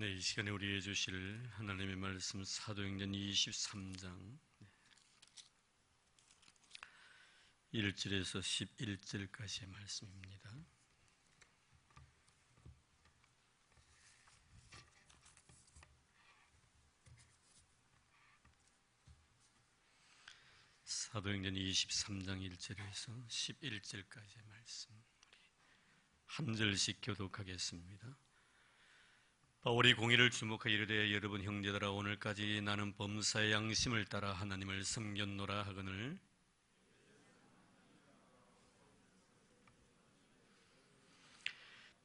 네, 이 시간에 우리에게 주실 하나님의 말씀 사도행전 23장 1절에서 11절까지의 말씀입니다. 사도행전 23장 1절에서 11절까지의 말씀 한 절씩 교독하겠습니다. 바울이 공의를 주목하여 이르되 여러분 형제들아 오늘까지 나는 범사의 양심을 따라 하나님을 섬겼노라 하거늘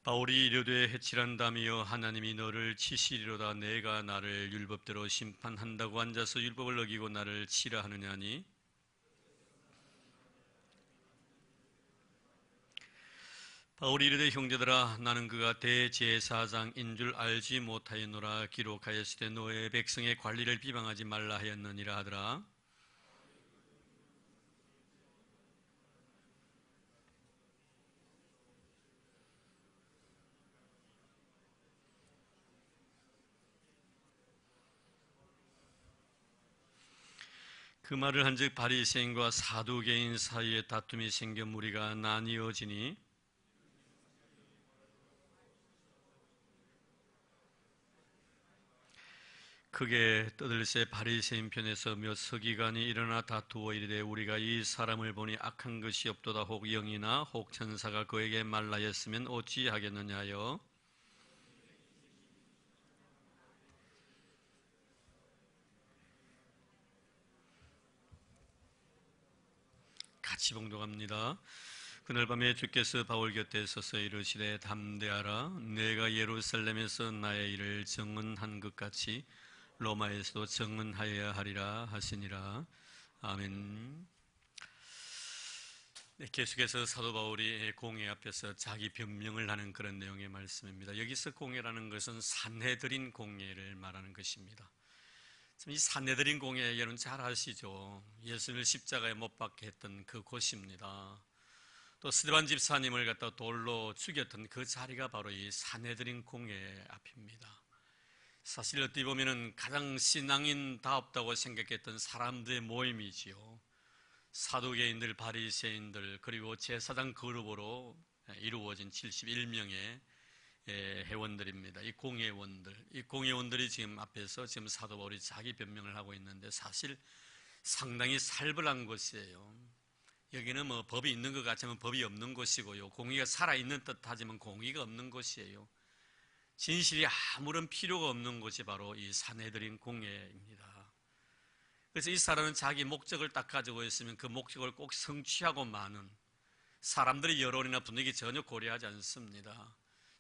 바울이 이르되 해칠한다며 하나님이 너를 치시리로다 내가 나를 율법대로 심판한다고 앉아서 율법을 어기고 나를 치라 하느냐니 바울이 이르되 형제들아 나는 그가 대제사장인 줄 알지 못하였노라 기록하였으되 너의 백성의 관리를 비방하지 말라 하였느니라 하더라. 그 말을 한즉 바리새인과 사두개인 사이에 다툼이 생겨 무리가 나뉘어지니 크게 떠들새 바리새인 편에서 몇 서기관이 일어나 다투어 이르되 우리가 이 사람을 보니 악한 것이 없도다 혹 영이나 혹 천사가 그에게 말하였으면 어찌하겠느냐 하여 같이 봉독합니다. 그날 밤에 주께서 바울 곁에 서서 이르시되 담대하라 내가 예루살렘에서 나의 일을 증언한 것 같이 로마에서도 증언하여야 하리라 하시니라. 아멘. 네, 계속해서 사도 바울이 공회 앞에서 자기 변명을 하는 그런 내용의 말씀입니다. 여기서 공회라는 것은 산헤드린 공회를 말하는 것입니다. 이 산헤드린 공회 여러분 잘 아시죠? 예수님을 십자가에 못 박게 했던 그 곳입니다. 또 스데반 집사님을 갖다 돌로 죽였던 그 자리가 바로 이 산헤드린 공회 앞입니다. 사실 어떻게 보면 가장 신앙인다웠다고 생각했던 사람들의 모임이지요. 사두개인들, 바리새인들 그리고 제사장 그룹으로 이루어진 71명의 회원들입니다. 이 공회원들, 이 공회원들이 지금 앞에서 지금 사도 바울이 자기 변명을 하고 있는데 사실 상당히 살벌한 곳이에요. 여기는 뭐 법이 있는 것 같지만 법이 없는 곳이고요. 공의가 살아있는 듯하지만 공의가 없는 곳이에요. 진실이 아무런 필요가 없는 곳이 바로 이 산헤드린 공회입니다. 그래서 이 사람은 자기 목적을 딱 가지고 있으면 그 목적을 꼭 성취하고 마는 사람들의 여론이나 분위기 전혀 고려하지 않습니다.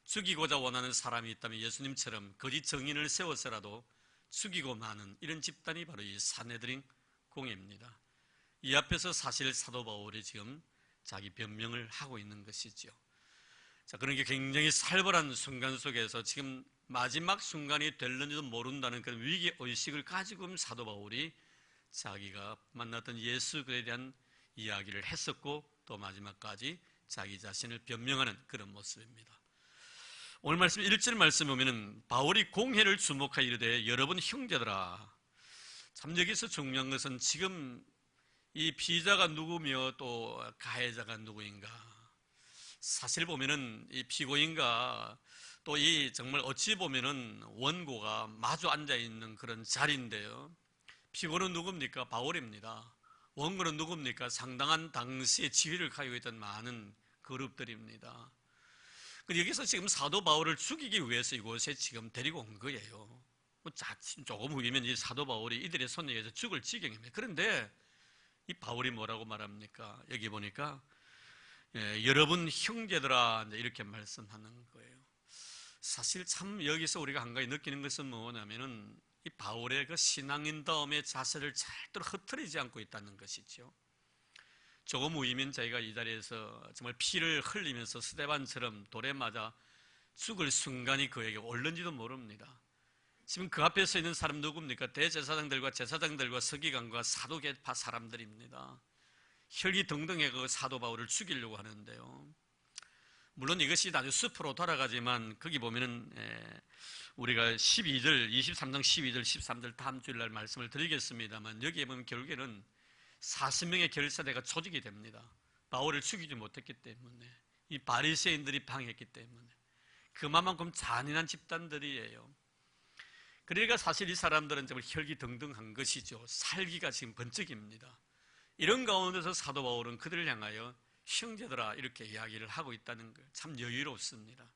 죽이고자 원하는 사람이 있다면 예수님처럼 거짓 정인을 세워서라도 죽이고 마는 이런 집단이 바로 이 산헤드린 공회입니다. 이 앞에서 사실 사도 바울이 지금 자기 변명을 하고 있는 것이죠. 자, 그러니까 굉장히 살벌한 순간 속에서 지금 마지막 순간이 될는지도 모른다는 그런 위기의식을 가지고 사도 바울이 자기가 만났던 예수 그에 대한 이야기를 했었고 또 마지막까지 자기 자신을 변명하는 그런 모습입니다. 오늘 말씀 1절 말씀 보면은 바울이 공회를 주목하여 이르되 여러분 형제들아. 참 여기서 중요한 것은 지금 이 피의자가 누구며 또 가해자가 누구인가. 사실 보면은 이 피고인과 또 이 정말 어찌 보면은 원고가 마주 앉아 있는 그런 자리인데요. 피고는 누굽니까? 바울입니다. 원고는 누굽니까? 상당한 당시의 지위를 가지고 있던 많은 그룹들입니다. 여기서 지금 사도 바울을 죽이기 위해서 이곳에 지금 데리고 온 거예요. 조금 후이면 이 사도 바울이 이들의 손에 의해서 죽을 지경입니다. 그런데 이 바울이 뭐라고 말합니까? 여기 보니까 여러분 형제들아 이렇게 말씀하는 거예요. 사실 참 여기서 우리가 한 가지 느끼는 것은 뭐냐면은 이 바울의 그 신앙인다움의 자세를 절대로 흐트리지 않고 있다는 것이죠. 조금 후이면 저희가 이 자리에서 정말 피를 흘리면서 스데반처럼 돌에 맞아 죽을 순간이 그에게 올는지도 모릅니다. 지금 그 앞에 서 있는 사람 누굽니까? 대제사장들과 제사장들과 서기관과 사도계파 사람들입니다. 혈기등등의 그 사도 바울을 죽이려고 하는데요. 물론 이것이 아주 숲으로 돌아가지만 거기 보면은 우리가 12절, 23장 12절, 13절 다음 주일날 말씀을 드리겠습니다만 여기에 보면 결국에는 40명의 결사대가 조직이 됩니다. 바울을 죽이지 못했기 때문에, 이 바리새인들이 방해했기 때문에 그만큼 잔인한 집단들이에요. 그러니까 사실 이 사람들은 정말 혈기등등한 것이죠. 살기가 지금 번쩍입니다. 이런 가운데서 사도 바울은 그들을 향하여 형제들아 이렇게 이야기를 하고 있다는 거예요. 참 여유롭습니다.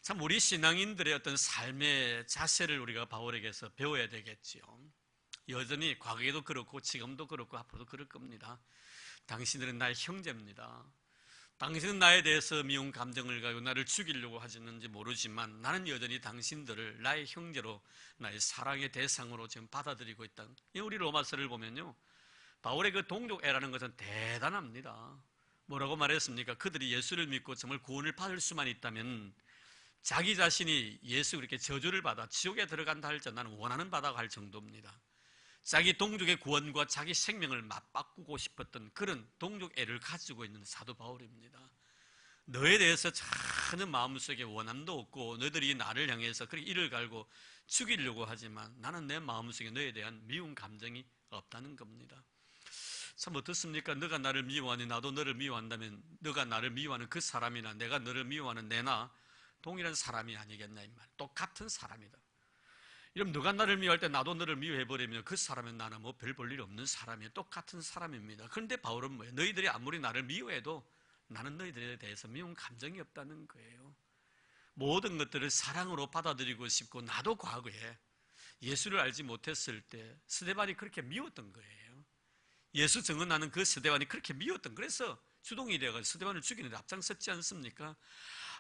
참 우리 신앙인들의 어떤 삶의 자세를 우리가 바울에게서 배워야 되겠지요. 여전히 과거에도 그렇고 지금도 그렇고 앞으로도 그럴 겁니다. 당신들은 나의 형제입니다. 당신은 나에 대해서 미운 감정을 가지고 나를 죽이려고 하시는지 모르지만 나는 여전히 당신들을 나의 형제로, 나의 사랑의 대상으로 지금 받아들이고 있다. 우리 로마서를 보면요, 바울의 그 동족애라는 것은 대단합니다. 뭐라고 말했습니까? 그들이 예수를 믿고 정말 구원을 받을 수만 있다면 자기 자신이 예수 그렇게 저주를 받아 지옥에 들어간다 할지라도 나는 원하는 바다가 할 정도입니다. 자기 동족의 구원과 자기 생명을 맞바꾸고 싶었던 그런 동족애를 가지고 있는 사도 바울입니다. 너에 대해서 전혀 마음속에 원함도 없고 너희들이 나를 향해서 그렇게 이를 갈고 죽이려고 하지만 나는 내 마음속에 너에 대한 미운 감정이 없다는 겁니다. 참 어떻습니까? 너가 나를 미워하니 나도 너를 미워한다면 너가 나를 미워하는 그 사람이나 내가 너를 미워하는 내나 동일한 사람이 아니겠나 이 말. 똑같은 사람이다. 이러면 너가 나를 미워할 때 나도 너를 미워해버리면 그 사람은 나는 뭐 별 볼 일 없는 사람이에요. 똑같은 사람입니다. 그런데 바울은 뭐예요? 너희들이 아무리 나를 미워해도 나는 너희들에 대해서 미운 감정이 없다는 거예요. 모든 것들을 사랑으로 받아들이고 싶고 나도 과거에 예수를 알지 못했을 때 스데반이 그렇게 미웠던 거예요. 예수 증언하는 그 스데반이 그렇게 미웠던, 그래서 주동이 되어서 스데반을 죽이는데 앞장섰지 않습니까?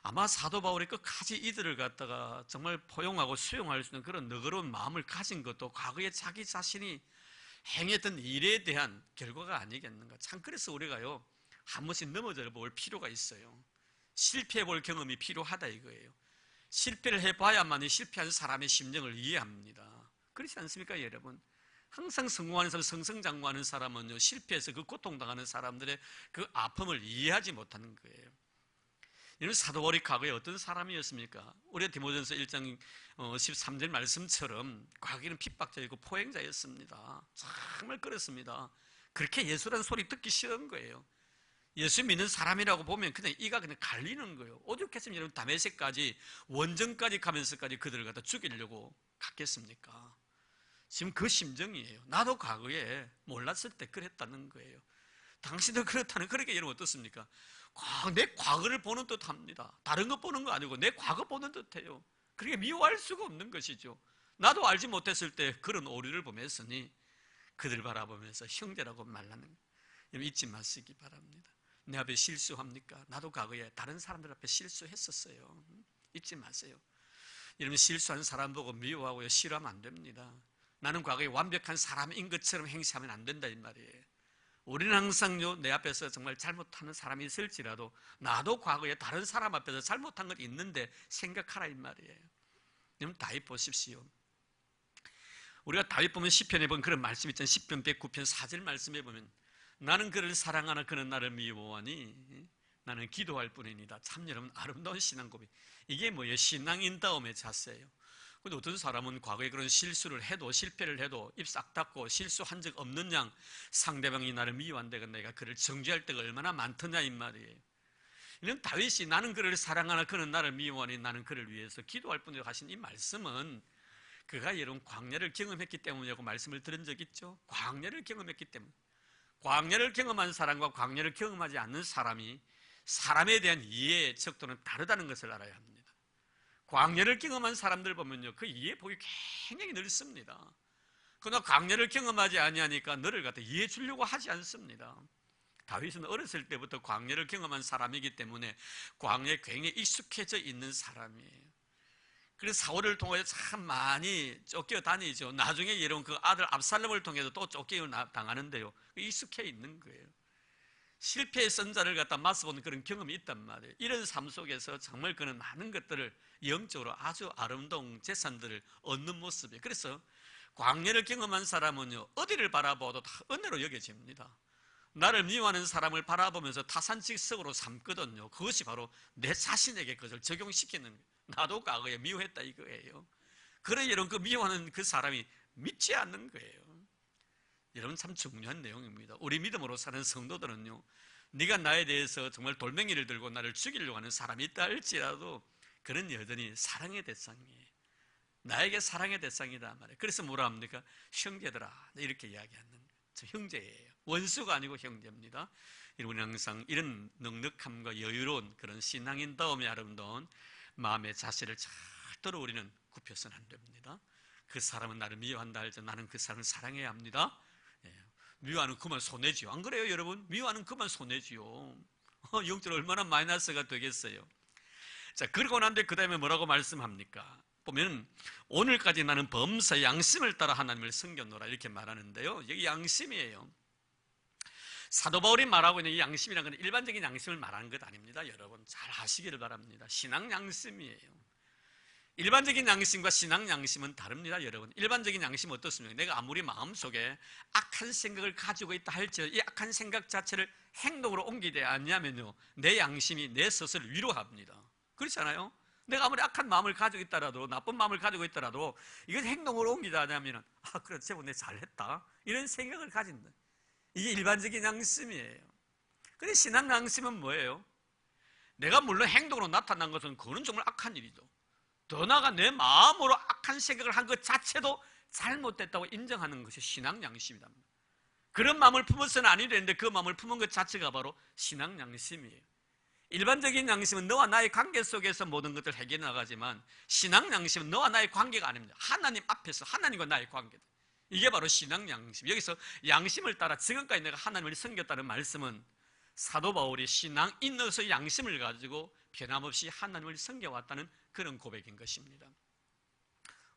아마 사도 바울이 끝까지 이들을 갖다가 정말 포용하고 수용할 수 있는 그런 너그러운 마음을 가진 것도 과거에 자기 자신이 행했던 일에 대한 결과가 아니겠는가. 참 그래서 우리가요 한 번씩 넘어져 볼 필요가 있어요. 실패해 볼 경험이 필요하다 이거예요. 실패를 해봐야만이 실패한 사람의 심정을 이해합니다. 그렇지 않습니까 여러분? 항상 성공하는 사람, 승승장구하는 사람은요 실패해서 그 고통당하는 사람들의 그 아픔을 이해하지 못하는 거예요. 이런 사도 바울이 과거에 어떤 사람이었습니까? 우리 디모데전서 1장 13절 말씀처럼 과거에는 핍박자이고 포행자였습니다. 정말 그렇습니다. 그렇게 예수라는 소리 듣기 싫은 거예요. 예수 믿는 사람이라고 보면 그냥 이가 그냥 갈리는 거예요. 오죽했으면 여러분 다메섹까지 원정까지 가면서까지 그들을 갖다 죽이려고 갔겠습니까? 지금 그 심정이에요. 나도 과거에 몰랐을 때 그랬다는 거예요. 당신도 그렇다는, 그렇게 여러분 어떻습니까? 내 과거를 보는 듯 합니다. 다른 거 보는 거 아니고 내 과거 보는 듯 해요. 그렇게 미워할 수가 없는 것이죠. 나도 알지 못했을 때 그런 오류를 보면서니 그들 바라보면서 형제라고 말하는 거 잊지 마시기 바랍니다. 내 앞에 실수합니까? 나도 과거에 다른 사람들 앞에 실수했었어요. 잊지 마세요. 여러분 실수한 사람 보고 미워하고요 싫어하면 안 됩니다. 나는 과거에 완벽한 사람인 것처럼 행세하면 안 된다 이 말이에요. 우리는 항상요 내 앞에서 정말 잘못하는 사람이 있을지라도 나도 과거에 다른 사람 앞에서 잘못한 것 있는데 생각하라 이 말이에요. 여러분 다윗 보십시오. 우리가 다윗 보면 시편에 보면 그런 말씀 있잖아요. 시편 109편 4절 말씀에 보면 나는 그를 사랑하나 그는 나를 미워하니 나는 기도할 뿐이니다. 참 여러분 아름다운 신앙 고백. 이게 뭐예요? 신앙인다움의 자세예요. 근데 어떤 사람은 과거에 그런 실수를 해도 실패를 해도 입 싹 닫고 실수한 적 없는 양 상대방이 나를 미워한다건 내가 그를 정죄할 때가 얼마나 많더냐 이 말이에요. 이런 다윗이 나는 그를 사랑하나 그는 나를 미워하니 나는 그를 위해서 기도할 뿐이라고 하신 이 말씀은 그가 여러분 광야를 경험했기 때문이라고 말씀을 들은 적 있죠. 광야를 경험했기 때문. 광야를 경험한 사람과 광야를 경험하지 않는 사람이 사람에 대한 이해의 척도는 다르다는 것을 알아야 합니다. 광야를 경험한 사람들 보면요 그 이해폭이 굉장히 넓습니다. 그러나 광야를 경험하지 아니하니까 너를 갖다 이해해 주려고 하지 않습니다. 다윗은 어렸을 때부터 광야를 경험한 사람이기 때문에 광야에 굉장히 익숙해져 있는 사람이에요. 그래서 사울을 통해서 참 많이 쫓겨다니죠. 나중에 여러분 그 아들 압살롬을 통해서 또 쫓겨당하는데요 익숙해 있는 거예요. 실패의 선자를 갖다 맞서보는 그런 경험이 있단 말이에요. 이런 삶 속에서 정말 그는 많은 것들을 영적으로 아주 아름다운 재산들을 얻는 모습이에요. 그래서 광야를 경험한 사람은요 어디를 바라봐도 다 은혜로 여겨집니다. 나를 미워하는 사람을 바라보면서 타산지석으로 삼거든요. 그것이 바로 내 자신에게 그것을 적용시키는 거예요. 나도 과거에 미워했다 이거예요. 그래 여러분, 그 미워하는 그 사람이 믿지 않는 거예요. 여러분, 참 중요한 내용입니다. 우리 믿음으로 사는 성도들은요, 네가 나에 대해서 정말 돌멩이를 들고 나를 죽이려고 하는 사람이 있다 할지라도 그는 여전히 사랑의 대상이에요. 나에게 사랑의 대상이다 말이에요. 그래서 뭐라 합니까? 형제들아, 이렇게 이야기하는 거예요. 저 형제예요. 원수가 아니고 형제입니다. 우리는 항상 이런 넉넉함과 여유로운 그런 신앙인다움이 아름다운 마음의 자세를 절대로 우리는 굽혀서는 안 됩니다. 그 사람은 나를 미워한다 할지 나는 그 사람을 사랑해야 합니다. 미워하는 그만 손해지요. 안 그래요 여러분? 미워하는 그만 손해지요. 영적으로 얼마나 마이너스가 되겠어요. 자, 그러고 난 뒤에 그 다음에 뭐라고 말씀합니까? 보면 오늘까지 나는 범사 양심을 따라 하나님을 섬겼노라 이렇게 말하는데요, 여기 양심이에요. 사도 바울이 말하고 있는 이 양심이라는 건 일반적인 양심을 말하는 것 아닙니다. 여러분 잘 아시기를 바랍니다. 신앙 양심이에요. 일반적인 양심과 신앙 양심은 다릅니다. 여러분, 일반적인 양심은 어떻습니까? 내가 아무리 마음속에 악한 생각을 가지고 있다 할지라도 이 악한 생각 자체를 행동으로 옮기지 않냐면요, 내 양심이 내 스스로를 위로합니다. 그렇잖아요? 내가 아무리 악한 마음을 가지고 있더라도, 나쁜 마음을 가지고 있더라도 이걸 행동으로 옮기지 않으면 그래 제법 내가 잘했다 이런 생각을 가진다. 이게 일반적인 양심이에요. 근데 신앙 양심은 뭐예요? 내가 물론 행동으로 나타난 것은 그거는 정말 악한 일이죠. 더 나아가 내 마음으로 악한 생각을 한 것 자체도 잘못됐다고 인정하는 것이 신앙 양심이다. 그런 마음을 품어서는 아니 되는데 그 마음을 품은 것 자체가 바로 신앙 양심이에요. 일반적인 양심은 너와 나의 관계 속에서 모든 것을 해결해 나가지만 신앙 양심은 너와 나의 관계가 아닙니다. 하나님 앞에서 하나님과 나의 관계다. 이게 바로 신앙 양심. 여기서 양심을 따라 지금까지 내가 하나님을 섬겼다는 말씀은 사도 바울이 신앙인으로서 양심을 가지고 변함없이 하나님을 섬겨왔다는 그런 고백인 것입니다.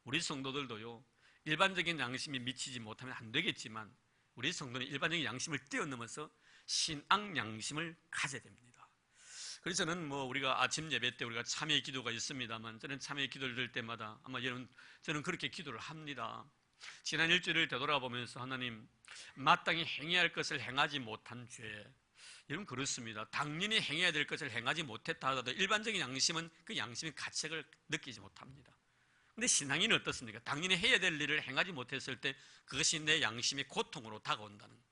우리 성도들도요, 일반적인 양심이 미치지 못하면 안 되겠지만 우리 성도는 일반적인 양심을 뛰어넘어서 신앙 양심을 가져야 됩니다. 그래서 저는 우리가 아침 예배 때 우리가 참회 기도가 있습니다만, 저는 참회 기도를 들 때마다 아마 여러분 저는 그렇게 기도를 합니다. 지난 일주일을 되돌아보면서 하나님, 마땅히 행해야 할 것을 행하지 못한 죄, 여러분 그렇습니다. 당연히 행해야 될 것을 행하지 못했다 하더라도 일반적인 양심은 그 양심의 가책을 느끼지 못합니다. 그런데 신앙인은 어떻습니까? 당연히 해야 될 일을 행하지 못했을 때 그것이 내 양심의 고통으로 다가온다는 거예요.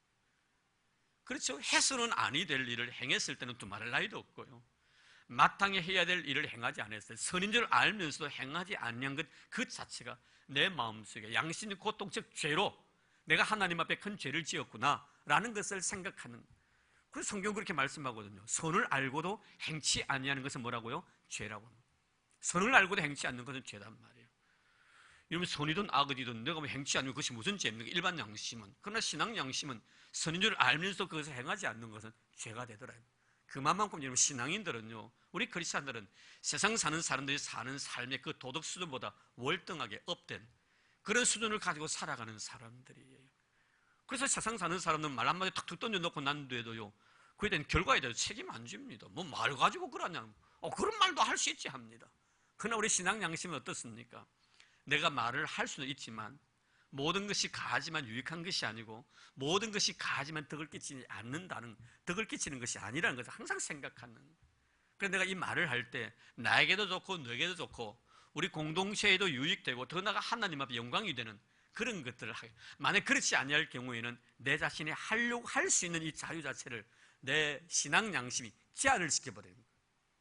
그렇죠. 해서는 아니 될 일을 행했을 때는 또 말할 나위도 없고요, 마땅히 해야 될 일을 행하지 않았을 때 선인 줄 알면서도 행하지 않는 것 그 자체가 내 마음속에 양심의 고통, 즉 죄로 내가 하나님 앞에 큰 죄를 지었구나 라는 것을 생각하는. 그래서 성경은 그렇게 말씀하거든요. 선을 알고도 행치 아니하는 것은 뭐라고요? 죄라고 합니다. 선을 알고도 행치 않는 것은 죄란 말이에요. 여러분, 선이든 악이든 내가 행치 않는 것이 무슨 죄입니까? 일반 양심은. 그러나 신앙 양심은 선인 줄 알면서 그것을 행하지 않는 것은 죄가 되더라고요. 그만큼 여러분, 신앙인들은요, 우리 크리스찬들은 세상 사는 사람들이 사는 삶의 그 도덕 수준보다 월등하게 업된 그런 수준을 가지고 살아가는 사람들이에요. 그래서 세상 사는 사람들은 말 한마디 툭툭 던져놓고 난 뒤에도요, 그에 대한 결과에 대해서 책임 안 집니다. 뭐 말 가지고 그러냐, 그런 말도 할 수 있지 합니다. 그러나 우리 신앙 양심은 어떻습니까? 내가 말을 할 수는 있지만 모든 것이 가하지만 유익한 것이 아니고 모든 것이 가하지만 덕을 끼치지 않는다는, 덕을 끼치는 것이 아니라는 것을 항상 생각하는. 그래서 내가 이 말을 할 때 나에게도 좋고 너에게도 좋고 우리 공동체에도 유익되고 더 나아가 하나님 앞에 영광이 되는 그런 것들을 하게. 만약 그렇지 아니할 경우에는 내 자신이 하려고 할 수 있는 이 자유 자체를 내 신앙 양심이 제한을 시켜버립니다.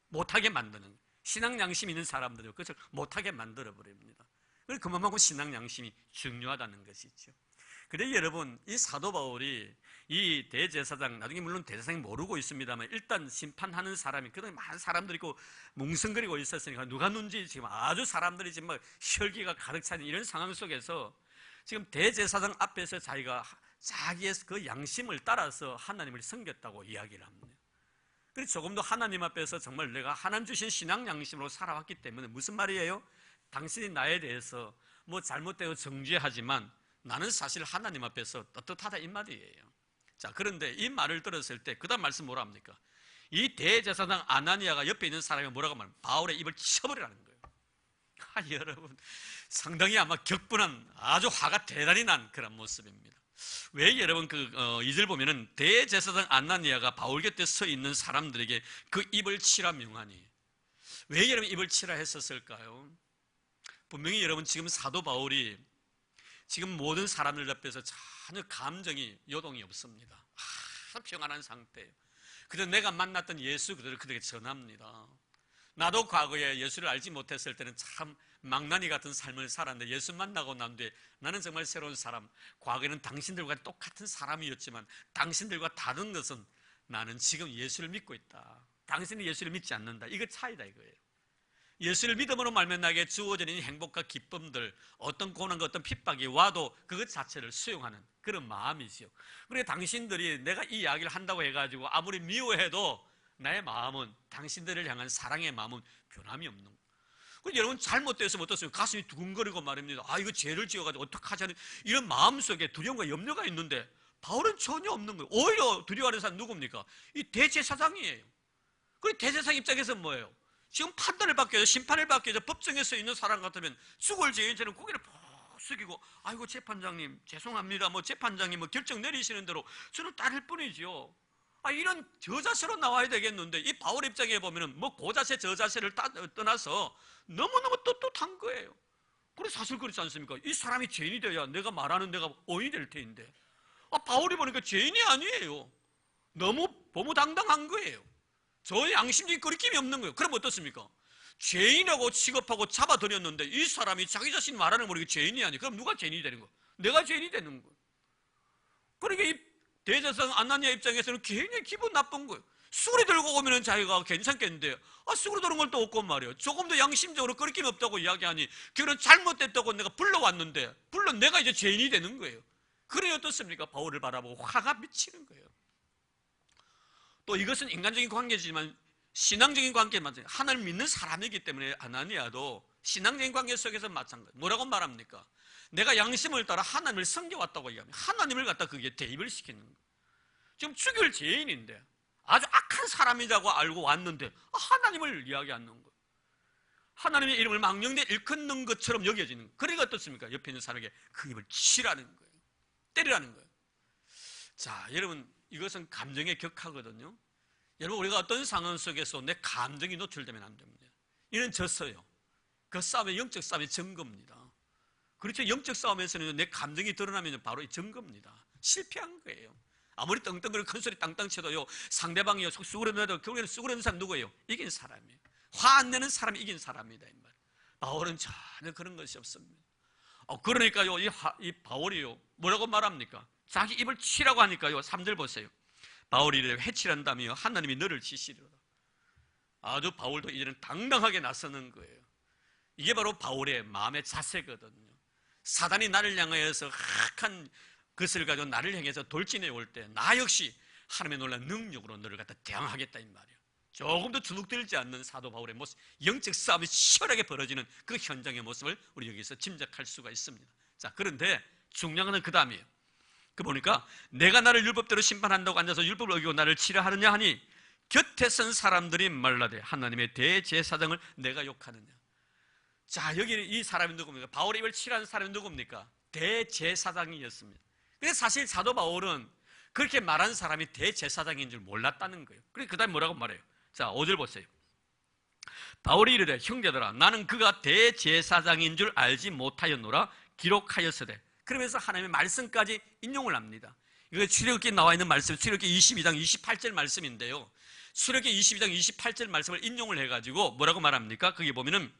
못하게 만드는, 신앙 양심이 있는 사람들은 그것을 못하게 만들어버립니다. 그만큼 신앙 양심이 중요하다는 것이죠. 그런데 여러분, 이 사도 바울이 이 대제사장, 나중에 물론 대제사장이 모르고 있습니다만 일단 심판하는 사람이 그동안 많은 사람들이 있고 뭉성거리고 있었으니까 누가 눈지 지금 아주 사람들이 지금 막 혈기가 가득 차는 이런 상황 속에서 지금 대제사장 앞에서 자기가 자기의 그 양심을 따라서 하나님을 섬겼다고 이야기를 합니다. 그래서 조금 더 하나님 앞에서 정말 내가 하나님 주신 신앙 양심으로 살아왔기 때문에 무슨 말이에요? 당신이 나에 대해서 뭐 잘못되고 정죄하지만 나는 사실 하나님 앞에서 떳떳하다 이 말이에요. 자, 그런데 이 말을 들었을 때 그 다음 말씀 뭐라 합니까? 이 대제사장 아나니아가 옆에 있는 사람이 뭐라고 말합니까? 바울의 입을 쳐버리라는 거예요. 여러분, 상당히 아마 격분한, 아주 화가 대단히 난 그런 모습입니다. 왜 여러분 2절 보면은 대제사장 안나니아가 바울 곁에 서 있는 사람들에게 그 입을 치라 명하니, 왜 여러분 입을 치라 했었을까요? 분명히 여러분 지금 사도 바울이 지금 모든 사람들 앞에서 전혀 감정이 요동이 없습니다. 아주 평안한 상태예요. 그래서 내가 만났던 예수 그들을 그들에게 전합니다. 나도 과거에 예수를 알지 못했을 때는 참 망나니 같은 삶을 살았는데 예수 만나고 난 뒤에 나는 정말 새로운 사람, 과거에는 당신들과 똑같은 사람이었지만 당신들과 다른 것은 나는 지금 예수를 믿고 있다. 당신이 예수를 믿지 않는다. 이거 차이다 이거예요. 예수를 믿음으로 말면 나에게 주어지는 행복과 기쁨들, 어떤 고난과 어떤 핍박이 와도 그것 자체를 수용하는 그런 마음이지요. 그러니까 당신들이 내가 이 이야기를 한다고 해가지고 아무리 미워해도 나의 마음은, 당신들을 향한 사랑의 마음은 변함이 없는 거예요. 그래서 여러분 잘못돼서 어떻습니까? 가슴이 두근거리고 말입니다. 이거 죄를 지어가지고 어떡하지 하는 이런 마음속에 두려움과 염려가 있는데 바울은 전혀 없는 거예요. 오히려 두려워하는 사람 누굽니까? 이 대제사장이에요. 그리고 대제사장 입장에서 뭐예요? 지금 판단을 받기 위해서, 심판을 받기 위해서 법정에 서 있는 사람 같으면 죽을 죄인처럼 고개를 푹 숙이고, 아이고 재판장님 죄송합니다, 재판장님 결정 내리시는 대로 저는 따를 뿐이지요. 이런 저자세로 나와야 되겠는데, 이 바울 입장에 보면은 고자세 저자세를 떠나서 너무너무 떳떳한 거예요. 그래서 사실 그렇지 않습니까? 이 사람이 죄인이 돼야 내가 말하는 내가 오인이 될 테인데, 바울이 보니까 죄인이 아니에요. 너무 보무당당한 거예요. 저 양심적인 거리낌이 없는 거예요. 그럼 어떻습니까? 죄인이라고 취급하고 잡아들였는데 이 사람이 자기 자신 말하는 모르게 죄인이 아니에요. 그럼 누가 죄인이 되는 거예요? 내가 죄인이 되는 거예요. 그러니까 이 대제사장 안나니아 입장에서는 굉장히 기분 나쁜 거예요. 수그리 들고 오면 자기가 괜찮겠는데 수그리 들은 걸 또 없고 말이에요. 조금 더 양심적으로 거리낌이 없다고 이야기하니 그런 잘못됐다고 내가 불러왔는데 물론 내가 이제 죄인이 되는 거예요. 그래 어떻습니까? 바울을 바라보고 화가 미치는 거예요. 또 이것은 인간적인 관계지만 신앙적인 관계는 마찬가지예요. 하나님을 믿는 사람이기 때문에 아나니아도 신앙적인 관계 속에서 마찬가지예요. 뭐라고 말합니까? 내가 양심을 따라 하나님을 섬겨왔다고 얘기합니다. 하나님을 갖다 그게 대입을 시키는 거예요. 지금 죽일 죄인인데 아주 악한 사람이라고 알고 왔는데 하나님을 이야기하는 거예요. 하나님의 이름을 망령되이 일컫는 것처럼 여겨지는 거예요. 그러니까 어떻습니까? 옆에 있는 사람에게 그 입을 치라는 거예요. 때리라는 거예요. 자, 여러분 이것은 감정의 격하거든요. 여러분 우리가 어떤 상황 속에서 내 감정이 노출되면 안 됩니다. 이는 졌어요. 그 싸움의 영적 싸움의 증거입니다. 그렇죠. 영적 싸움에서는 내 감정이 드러나면 바로 이 증거입니다. 실패한 거예요. 아무리 떵떵거리고 큰 소리 땅땅 쳐도요, 상대방이 속 수그러내도 결국에는 수그러는 사람 누구예요? 이긴 사람이에요. 화 안 내는 사람이 이긴 사람이다 이 말. 바울은 전혀 그런 것이 없습니다. 그러니까요 이 바울이요 뭐라고 말합니까? 자기 입을 치라고 하니까요 3절 보세요. 바울이 이래 해치란다며 하나님이 너를 치시리로다. 아주 바울도 이제는 당당하게 나서는 거예요. 이게 바로 바울의 마음의 자세거든요. 사단이 나를 향하여서 악한 것을 가지고 나를 향해서 돌진해 올 때 나 역시 하나님의 놀라운 능력으로 너를 갖다 대항하겠다 이 말이에요. 조금도 주눅들지 않는 사도 바울의 모습, 영적 싸움이 치열하게 벌어지는 그 현장의 모습을 우리 여기서 짐작할 수가 있습니다. 자, 그런데 중요한 건 그 다음이에요. 그 보니까 내가 나를 율법대로 심판한다고 앉아서 율법을 어기고 나를 치려 하느냐 하니 곁에 선 사람들이 말라되 하나님의 대제사장을 내가 욕하느냐. 자, 여기 이 사람이 누굽니까? 바울의 입을 치라는 사람이 누굽니까? 대제사장이었습니다. 그래서 사실 사도 바울은 그렇게 말한 사람이 대제사장인 줄 몰랐다는 거예요. 그래서 그 다음에 뭐라고 말해요? 자, 5절 보세요. 바울이 이르되 형제들아 나는 그가 대제사장인 줄 알지 못하였노라 기록하였으되. 그러면서 하나님의 말씀까지 인용을 합니다. 이거 출애굽기에 나와 있는 말씀, 출애굽기 22장 28절 말씀인데요. 출애굽기 22장 28절 말씀을 인용을 해가지고 뭐라고 말합니까? 거기 보면은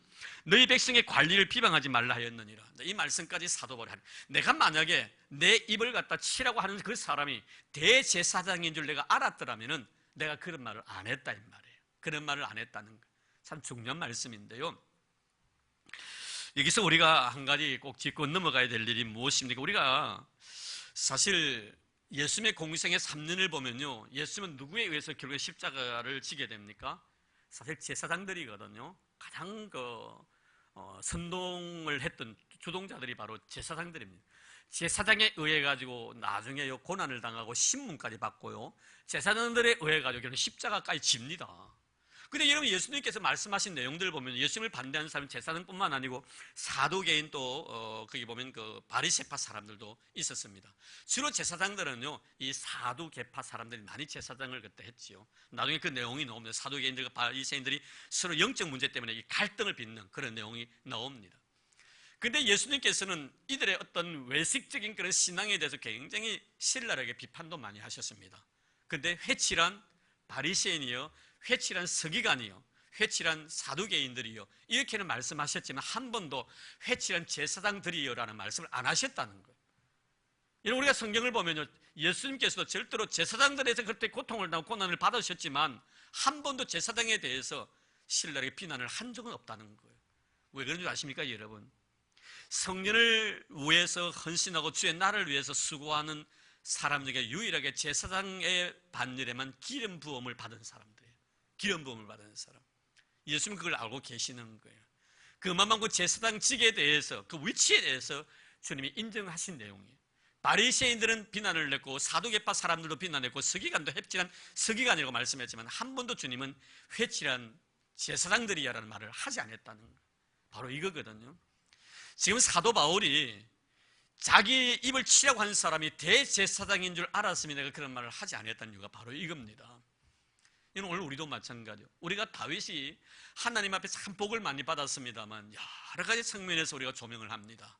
너희 백성의 관리를 비방하지 말라 하였느니라. 이 말씀까지 사도 바울이 하는. 내가 만약에 내 입을 갖다 치라고 하는 그 사람이 대제사장인 줄 내가 알았더라면은 내가 그런 말을 안 했다 이 말이에요. 그런 말을 안 했다는 거. 참 중요한 말씀인데요. 여기서 우리가 한 가지 꼭 짚고 넘어가야 될 일이 무엇입니까? 우리가 사실 예수님의 공생의 3년을 보면요, 예수님은 누구에 의해서 결국에 십자가를 지게 됩니까? 사실 제사장들이거든요. 가장 선동을 했던 주동자들이 바로 제사장들입니다. 제사장에 의해 가지고 나중에 고난을 당하고 신문까지 받고요, 제사장들에 의해 가지고 십자가까지 집니다. 근데 여러분, 예수님께서 말씀하신 내용들을 보면 예수님을 반대하는 사람은 제사장뿐만 아니고 사두개인 또 거기 보면 그 바리새파 사람들도 있었습니다. 주로 제사장들은요, 이 사두개파 사람들이 많이 제사장을 그때 했지요. 나중에 그 내용이 나옵니다. 사두개인들과 바리새인들이 서로 영적 문제 때문에 이 갈등을 빚는 그런 내용이 나옵니다. 근데 예수님께서는 이들의 어떤 외식적인 그런 신앙에 대해서 굉장히 신랄하게 비판도 많이 하셨습니다. 근데 회칠한 바리새인이요, 회칠한 서기관이요, 회칠한 사두개인들이요, 이렇게는 말씀하셨지만 한 번도 회칠한 제사장들이요라는 말씀을 안 하셨다는 거예요. 이런 우리가 성경을 보면요, 예수님께서도 절대로 제사장들에서 그렇게 고통을 당하고 고난을 받으셨지만 한 번도 제사장에 대해서 신랄하게 비난을 한 적은 없다는 거예요. 왜 그런 줄 아십니까, 여러분? 성전을 위해서 헌신하고 주의 나라를 위해서 수고하는 사람 중에 유일하게 제사장의 반열에만 기름 부음을 받은 사람들이에요. 기름 부음을 받은 사람. 예수님은 그걸 알고 계시는 거예요. 그만큼 제사장직에 대해서, 그 위치에 대해서 주님이 인정하신 내용이에요. 바리새인들은 비난을 냈고 사두개파 사람들도 비난했고 서기관도 회칠한 서기관이라고 말씀했지만 한 번도 주님은 회칠한 제사장들이야라는 말을 하지 않았다는 거예요. 바로 이거거든요. 지금 사도 바울이 자기 입을 치려고 한 사람이 대제사장인 줄 알았으면 내가 그런 말을 하지 않았다는 이유가 바로 이겁니다. 이는 오늘 우리도 마찬가지예요. 우리가 다윗이 하나님 앞에 참 복을 많이 받았습니다만 여러 가지 측면에서 우리가 조명을 합니다.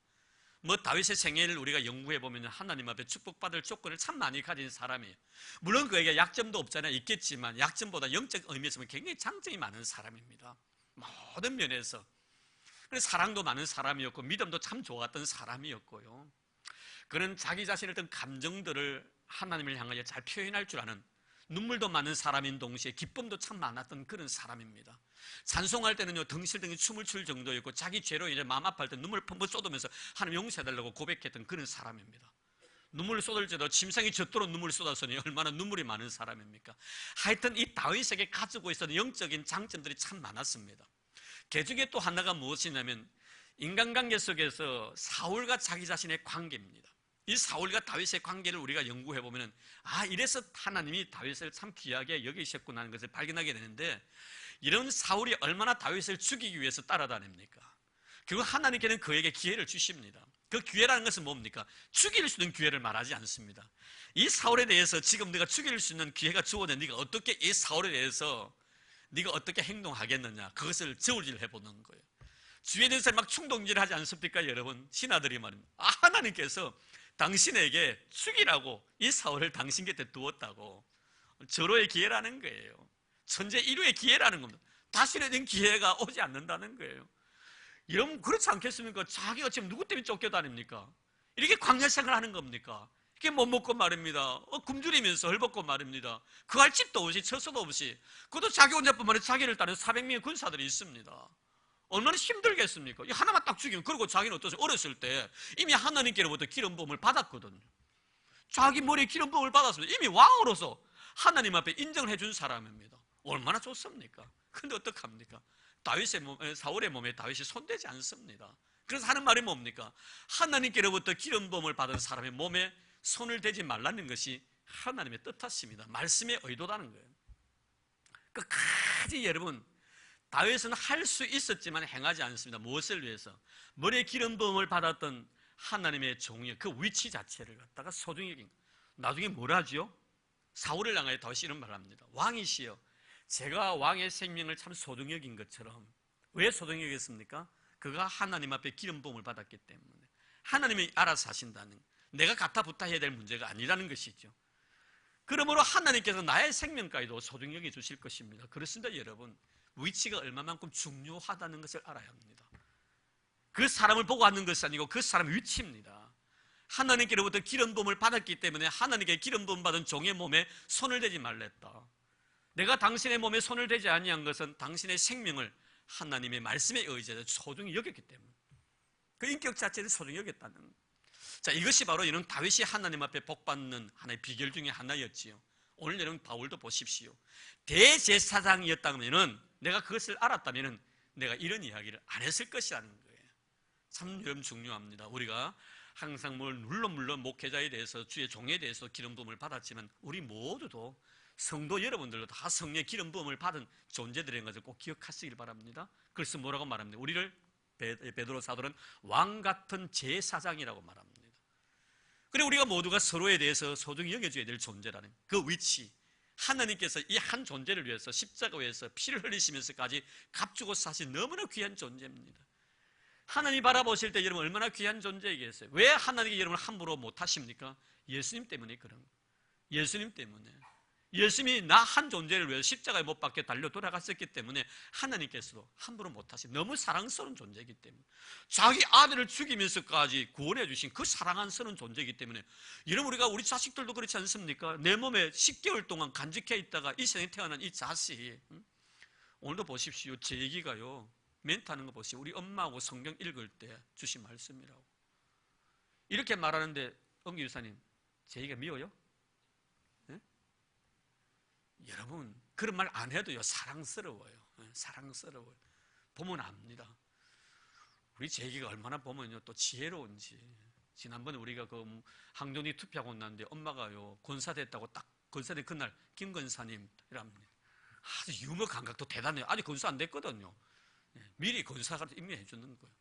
뭐 다윗의 생애를 우리가 연구해 보면 하나님 앞에 축복받을 조건을 참 많이 가진 사람이에요. 물론 그에게 약점도 없잖아요. 있겠지만 약점보다 영적 의미에서는 굉장히 장점이 많은 사람입니다. 모든 면에서. 그래서 사랑도 많은 사람이었고 믿음도 참 좋았던 사람이었고요. 그는 자기 자신의 어떤 감정들을 하나님을 향하여 잘 표현할 줄 아는, 눈물도 많은 사람인 동시에 기쁨도 참 많았던 그런 사람입니다. 찬송할 때는요, 덩실덩실 춤을 출 정도였고 자기 죄로 이제 마음 아파할 때 눈물 펑펑 쏟으면서 하나님 용서해달라고 고백했던 그런 사람입니다. 눈물을 쏟을 때도 침상이 젖도록 눈물을 쏟았으니 얼마나 눈물이 많은 사람입니까? 하여튼 이 다윗에게 가지고 있었던 영적인 장점들이 참 많았습니다. 그 중에 또 하나가 무엇이냐면 인간관계 속에서 사울과 자기 자신의 관계입니다. 이 사울과 다윗의 관계를 우리가 연구해보면 이래서 하나님이 다윗을 참 귀하게 여기셨구나 하는 것을 발견하게 되는데, 이런 사울이 얼마나 다윗을 죽이기 위해서 따라다닙니까? 결국 하나님께는 그에게 기회를 주십니다. 그 기회라는 것은 뭡니까? 죽일 수 있는 기회를 말하지 않습니다. 이 사울에 대해서 지금 네가 죽일 수 있는 기회가 주어져, 네가 어떻게 이 사울에 대해서 네가 어떻게 행동하겠느냐, 그것을 저울질 해보는 거예요. 주위에 대해서 막 충동질을 하지 않습니까, 여러분? 신하들이 말입니다. 하나님께서 당신에게 죽이라고 이 사울을 당신 곁에 두었다고. 절호의 기회라는 거예요. 천재 일후의 기회라는 겁니다. 다시는 된 기회가 오지 않는다는 거예요. 여러분, 그렇지 않겠습니까? 자기가 지금 누구 때문에 쫓겨다닙니까? 이렇게 광야 생활하는 겁니까? 이렇게 못 먹고 말입니다. 굶주리면서 헐벗고 말입니다. 그 할 집도 없이 처소도 없이, 그것도 자기 혼자뿐만 아니라 자기를 따르는 400명의 군사들이 있습니다. 얼마나 힘들겠습니까? 하나만 딱 죽이면. 그리고 자기는 어떠세요? 어렸을 때 이미 하나님께로부터 기름 부음을 받았거든요. 자기 머리에 기름 부음을 받았습니다. 이미 왕으로서 하나님 앞에 인정을 해준 사람입니다. 얼마나 좋습니까? 근데 어떡합니까? 사울의 몸에 다윗이 손대지 않습니다. 그래서 하는 말이 뭡니까? 하나님께로부터 기름 부음을 받은 사람의 몸에 손을 대지 말라는 것이 하나님의 뜻하십니다. 말씀의 의도라는 거예요. 끝까지 여러분, 다윗은 할 수 있었지만 행하지 않습니다. 무엇을 위해서? 머리에 기름 부음을 받았던 하나님의 종이 그 위치 자체를 갖다가 소중히 여긴 거예요. 나중에 뭘 하죠? 사울을 향하여 다윗이 이런 말을 합니다. 왕이시여, 제가 왕의 생명을 참 소중히 여긴 것처럼. 왜 소중히 여겼습니까? 그가 하나님 앞에 기름 부음을 받았기 때문에. 하나님이 알아서 하신다는, 내가 갖다 붙어 해야 될 문제가 아니라는 것이죠. 그러므로 하나님께서 나의 생명까지도 소중히 여겨 주실 것입니다. 그렇습니다, 여러분. 위치가 얼마만큼 중요하다는 것을 알아야 합니다. 그 사람을 보고 하는 것이 아니고 그 사람의 위치입니다. 하나님께로부터 기름 부음을 받았기 때문에 하나님께 기름 부음 받은 종의 몸에 손을 대지 말랬다. 내가 당신의 몸에 손을 대지 아니한 것은 당신의 생명을 하나님의 말씀에 의지해서 소중히 여겼기 때문에, 그 인격 자체를 소중히 여겼다는. 자, 이것이 바로 이런 다윗이 하나님 앞에 복받는 하나의 비결 중에 하나였지요. 오늘 여러분 바울도 보십시오. 대제사장이었다면, 내가 그것을 알았다면 내가 이런 이야기를 안 했을 것이라는 거예요. 참 여러분 중요합니다. 우리가 항상 물론 목회자에 대해서, 주의 종에 대해서 기름 부음을 받았지만 우리 모두도 성도 여러분들도 다 성령의 기름 부음을 받은 존재들인 것을 꼭 기억하시길 바랍니다. 그래서 뭐라고 말합니까? 우리를 베드로 사도는 왕 같은 제사장이라고 말합니다. 그리고 우리가 모두가 서로에 대해서 소중히 여겨줘야 될 존재라는 그 위치, 하나님께서 이 한 존재를 위해서 십자가 위에서 피를 흘리시면서까지 값주고 사신 너무나 귀한 존재입니다. 하나님이 바라보실 때 여러분 얼마나 귀한 존재이겠어요? 왜 하나님이 여러분을 함부로 못하십니까? 예수님 때문에 그런 거예요. 예수님 때문에. 예수님이 나 한 존재를 위해서 십자가에 못 박혀 달려 돌아갔었기 때문에 하나님께서도 함부로 못하신 너무 사랑스러운 존재이기 때문에 자기 아들을 죽이면서까지 구원해 주신 그 사랑스러운 존재이기 때문에 여러분 우리가 우리 자식들도 그렇지 않습니까? 내 몸에 10개월 동안 간직해 있다가 이 세상에 태어난 이 자식 오늘도 보십시오. 제 얘기가요 멘트하는 거 보시오. 우리 엄마하고 성경 읽을 때 주신 말씀이라고 이렇게 말하는데 엄기 유사님 제 얘기가 미워요? 여러분 그런 말 안 해도요 사랑스러워요. 사랑스러워요. 보면 압니다. 우리 제기가 얼마나 보면요 또 지혜로운지. 지난번에 우리가 그 항존이 투표하고 났는데 엄마가요 권사됐다고 딱 권사된 그날 김 권사님이랍니다. 아주 유머 감각도 대단해요. 아직 권사 안 됐거든요. 미리 권사가 임명해 주는 거예요.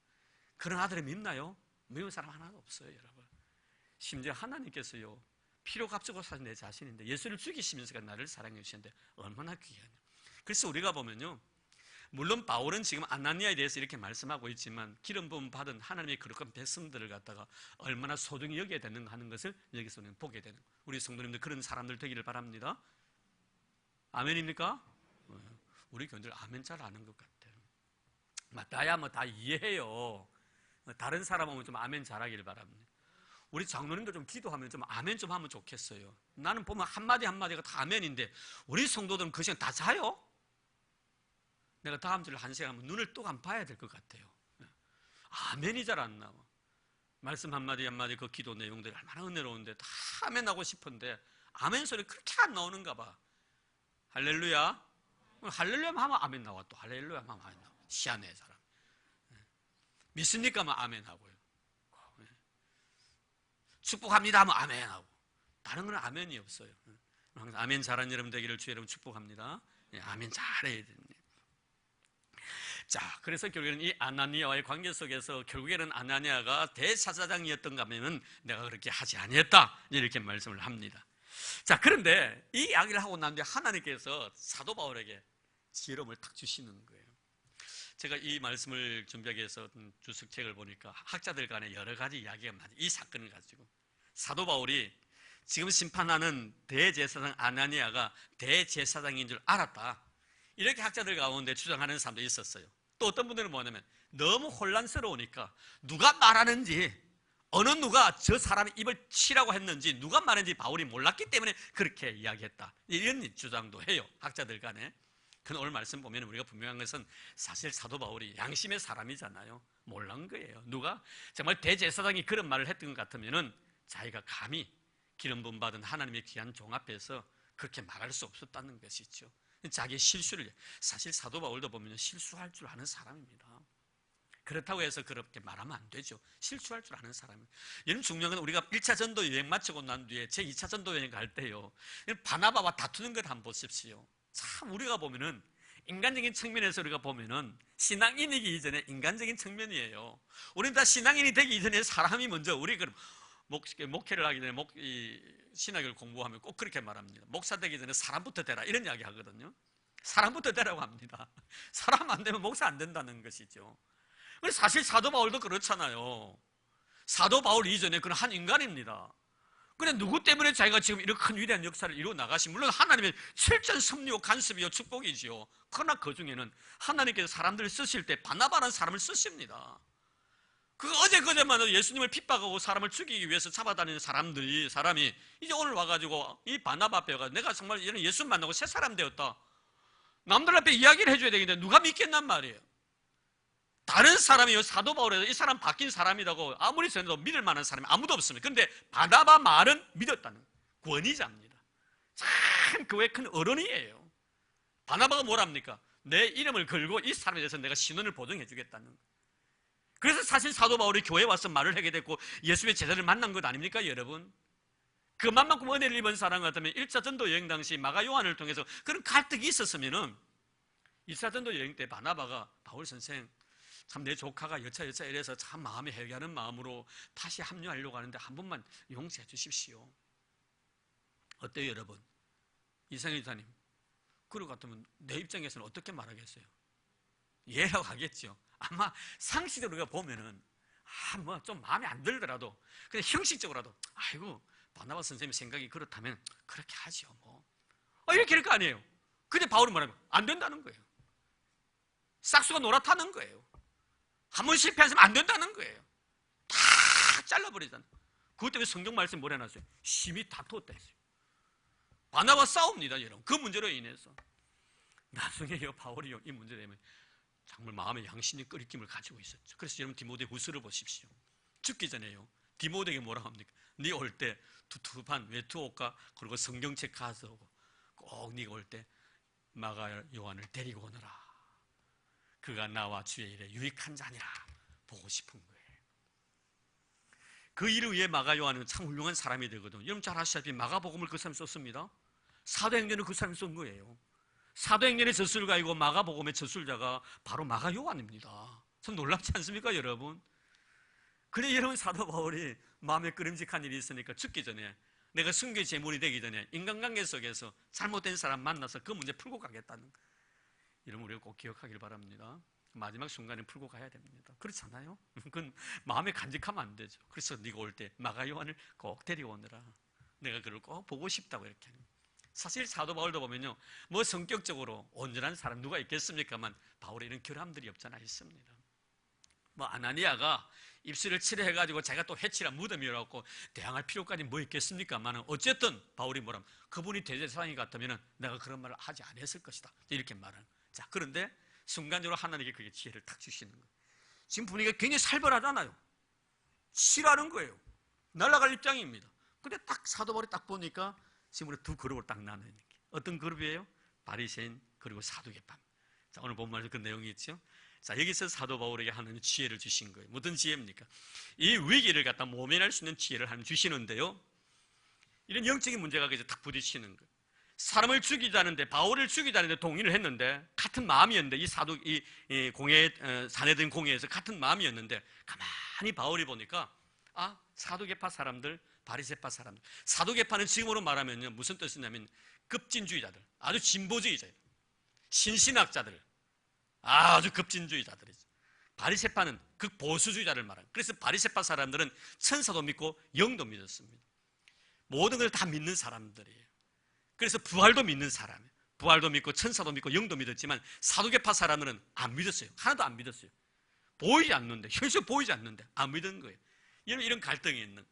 그런 아들을 믿나요? 믿는 사람 하나도 없어요. 여러분 심지어 하나님께서요 피로 값주고 사신 내 자신인데 예수를 죽이시면서 나를 사랑해 주시는데 얼마나 귀하냐. 그래서 우리가 보면요 물론 바울은 지금 아나니아에 대해서 이렇게 말씀하고 있지만 기름 부음 받은 하나님의 거룩한 백성들을 갖다가 얼마나 소중히 여겨야 되는가 하는 것을 여기서 우리는 보게 되는 거예요. 우리 성도님들 그런 사람들 되기를 바랍니다. 아멘입니까? 우리 교인들 아멘 잘 아는 것 같아요. 나야 뭐 다 이해해요. 다른 사람 오면 좀 아멘 잘하기를 바랍니다. 우리 장로님도 좀 기도하면 좀 아멘 좀 하면 좋겠어요. 나는 보면 한마디 한마디가 다 아멘인데 우리 성도들은 그 시간 다 자요? 내가 다음 주를 한 시간 하면 눈을 또 안 봐야 될 것 같아요. 아멘이 잘 안 나와. 말씀 한마디 한마디 그 기도 내용들이 얼마나 은혜로운데 다 아멘 하고 싶은데 아멘 소리 그렇게 안 나오는가 봐. 할렐루야. 할렐루야 하면 아멘 나와. 또 할렐루야 하면 아멘 나와. 희한해 사람. 믿습니까 하면 아멘 하고요. 축복합니다 하면 아멘 하고 다른 건 아멘이 없어요. 항상 아멘 잘하는 여러분 되기를 주의 이름 축복합니다. 아멘 잘해야 됩니다. 자, 그래서 결국에는 이 아나니아와의 관계 속에서 결국에는 아나니아가 대사사장이었던가 하면은 내가 그렇게 하지 아니했다 이렇게 말씀을 합니다. 자, 그런데 이 이야기를 하고 난 뒤에 하나님께서 사도 바울에게 지혜로움을 탁 주시는 거예요. 제가 이 말씀을 준비하기 위해서 주석책을 보니까 학자들 간에 여러 가지 이야기가 많아요. 이 사건을 가지고 사도 바울이 지금 심판하는 대제사장 아나니아가 대제사장인 줄 알았다 이렇게 학자들 가운데 주장하는 사람도 있었어요. 또 어떤 분들은 뭐냐면 너무 혼란스러우니까 누가 말하는지 어느 누가 저 사람의 입을 치라고 했는지 누가 말했는지 바울이 몰랐기 때문에 그렇게 이야기했다 이런 주장도 해요. 학자들 간에. 그런데 오늘 말씀 보면 우리가 분명한 것은 사실 사도 바울이 양심의 사람이잖아요. 몰란 거예요. 누가 정말 대제사장이 그런 말을 했던 것 같으면은 자기가 감히 기름 부음 받은 하나님의 귀한 종 앞에서 그렇게 말할 수 없었다는 것이죠. 자기의 실수를 사실 사도 바울도 보면 실수할 줄 아는 사람입니다. 그렇다고 해서 그렇게 말하면 안 되죠. 실수할 줄 아는 사람입니다. 여러분 중요한 건 우리가 1차 전도 여행 마치고 난 뒤에 제 2차 전도 여행 갈 때요. 바나바와 다투는 것 한번 보십시오. 참 우리가 보면은 인간적인 측면에서 우리가 보면은 신앙인이기 이전에 인간적인 측면이에요. 우리는 다 신앙인이 되기 이전에 사람이 먼저 우리 그럼 목회를 하기 전에 신학을 공부하면 꼭 그렇게 말합니다. 목사 되기 전에 사람부터 되라 이런 이야기 하거든요. 사람부터 되라고 합니다. 사람 안 되면 목사 안 된다는 것이죠. 사실 사도 바울도 그렇잖아요. 사도 바울 이전에 그는 한 인간입니다. 그런데 누구 때문에 자기가 지금 이렇게 큰 위대한 역사를 이루어 나가신 물론 하나님의 철저한 섭리요 간섭이요 축복이지요. 그러나 그 중에는 하나님께서 사람들을 쓰실 때 바나바라는 사람을 쓰십니다. 그 어제 그제만 해도 예수님을 핍박하고 사람을 죽이기 위해서 잡아다니는 사람이 이제 오늘 와가지고 이 바나바 앞에 와가지고 내가 정말 이런 예수 만나고 새 사람 되었다. 남들 앞에 이야기를 해줘야 되겠는데 누가 믿겠단 말이에요. 다른 사람이요 사도 바울에서 이 사람 바뀐 사람이라고 아무리 전해도 믿을 만한 사람이 아무도 없습니다. 그런데 바나바 말은 믿었다는 권위자입니다. 참 그 외에 큰 어른이에요. 바나바가 뭐랍니까? 내 이름을 걸고 이 사람에 대해서 내가 신원을 보증해 주겠다는 거예요. 그래서 사실 사도 바울이 교회에 와서 말을 하게 됐고 예수의 제자를 만난 것 아닙니까 여러분? 그만큼 은혜를 입은 사람 같으면 1차 전도 여행 당시 마가 요한을 통해서 그런 갈등이 있었으면은 2차 전도 여행 때 바나바가 바울 선생 참 내 조카가 여차 이래서 참 마음에 회개하는 마음으로 다시 합류하려고 하는데 한 번만 용서해 주십시오. 어때요 여러분? 이상희 기자님, 그러 같으면 내 입장에서는 어떻게 말하겠어요? 이해라고 하겠죠. 아마 상식적으로 우리가 보면은 뭐 좀 마음에 안 들더라도 그냥 형식적으로라도 아이고 바나바 선생님 생각이 그렇다면 그렇게 하죠 뭐 이렇게 할 거 아니에요. 근데 바울은 뭐라면 안 된다는 거예요. 싹수가 노랗다는 거예요. 한 번 실패하면 안 된다는 거예요. 다 잘라버리잖아요. 그것 때문에 성경 말씀 뭐라 해놨어요? 심히 다투었다 했어요. 바나바 싸웁니다 여러분. 그 문제로 인해서 나중에요 바울이요 이 문제 때문에 정말 마음의 양심의 끓임을 가지고 있었죠. 그래서 여러분 디모데 후서를 보십시오. 죽기 전에요 디모데에게 뭐라고 합니까? 네 올 때 투투한 외투옷과 그리고 성경책 가져오고 꼭 네가 올 때 마가 요한을 데리고 오너라. 그가 나와 주의 일에 유익한 자니라. 보고 싶은 거예요. 그 일을 위해 마가 요한은 참 훌륭한 사람이 되거든요. 여러분 잘 아시다시피 마가복음을 그 사람이 썼습니다. 사도행전을 그 사람이 쓴 거예요. 사도행전의 저술가이고 마가복음의 저술자가 바로 마가 요한입니다. 참 놀랍지 않습니까 여러분? 그래 여러분 사도 바울이 마음에 끄림직한 일이 있으니까 죽기 전에 내가 순교의 제물이 되기 전에 인간관계 속에서 잘못된 사람 만나서 그 문제 풀고 가겠다는 거. 여러분 우리가 꼭 기억하길 바랍니다. 마지막 순간에 풀고 가야 됩니다. 그렇잖아요? 그건 마음에 간직하면 안 되죠. 그래서 네가 올 때 마가 요한을 꼭 데리고 오느라. 내가 그를 꼭 보고 싶다고 이렇게. 사실 사도 바울도 보면요 뭐 성격적으로 온전한 사람 누가 있겠습니까만 바울에 이런 결함들이 없잖아 있습니다. 뭐 아나니아가 입술을 칠해가지고 자기가 또 해치라 무덤이라고 대항할 필요까지 뭐 있겠습니까만 어쨌든 바울이 뭐라면 그분이 대제사장이 같으면 내가 그런 말을 하지 않았을 것이다 이렇게 말하는. 자 그런데 순간적으로 하나님께 그게 지혜를 탁 주시는 거예요. 지금 분위기가 굉장히 살벌하잖아요. 싫어하는 거예요. 날아갈 입장입니다. 근데 딱 사도 바울이 딱 보니까 지금 우리 두 그룹을 딱 나눠요. 어떤 그룹이에요? 바리새인 그리고 사두개파. 자 오늘 본문에서 그 내용이 있죠. 자 여기서 사도 바울에게 하나님 지혜를 주신 거예요. 무슨 지혜입니까? 이 위기를 갖다 모면할 수 있는 지혜를 하나님 주시는데요. 이런 영적인 문제가 그래서 딱 부딪히는 거예요. 사람을 죽이자는데 바울을 죽이자는데 동의를 했는데 같은 마음이었는데 이 공회 사내된 공회에서 같은 마음이었는데 가만히 바울이 보니까 사두개파 사람들 바리새파 사람들 사두개파는 지금으로 말하면요 무슨 뜻이냐면 급진주의자들 아주 진보주의자들 신신학자들 아주 급진주의자들이죠. 바리새파는 극보수주의자를 말합니다. 그래서 바리새파 사람들은 천사도 믿고 영도 믿었습니다. 모든 걸 다 믿는 사람들이에요. 그래서 부활도 믿는 사람이에요. 부활도 믿고 천사도 믿고 영도 믿었지만 사두개파 사람들은 안 믿었어요. 하나도 안 믿었어요. 보이지 않는데 현실 보이지 않는데 안 믿은 거예요. 이런 갈등이 있는 거예요.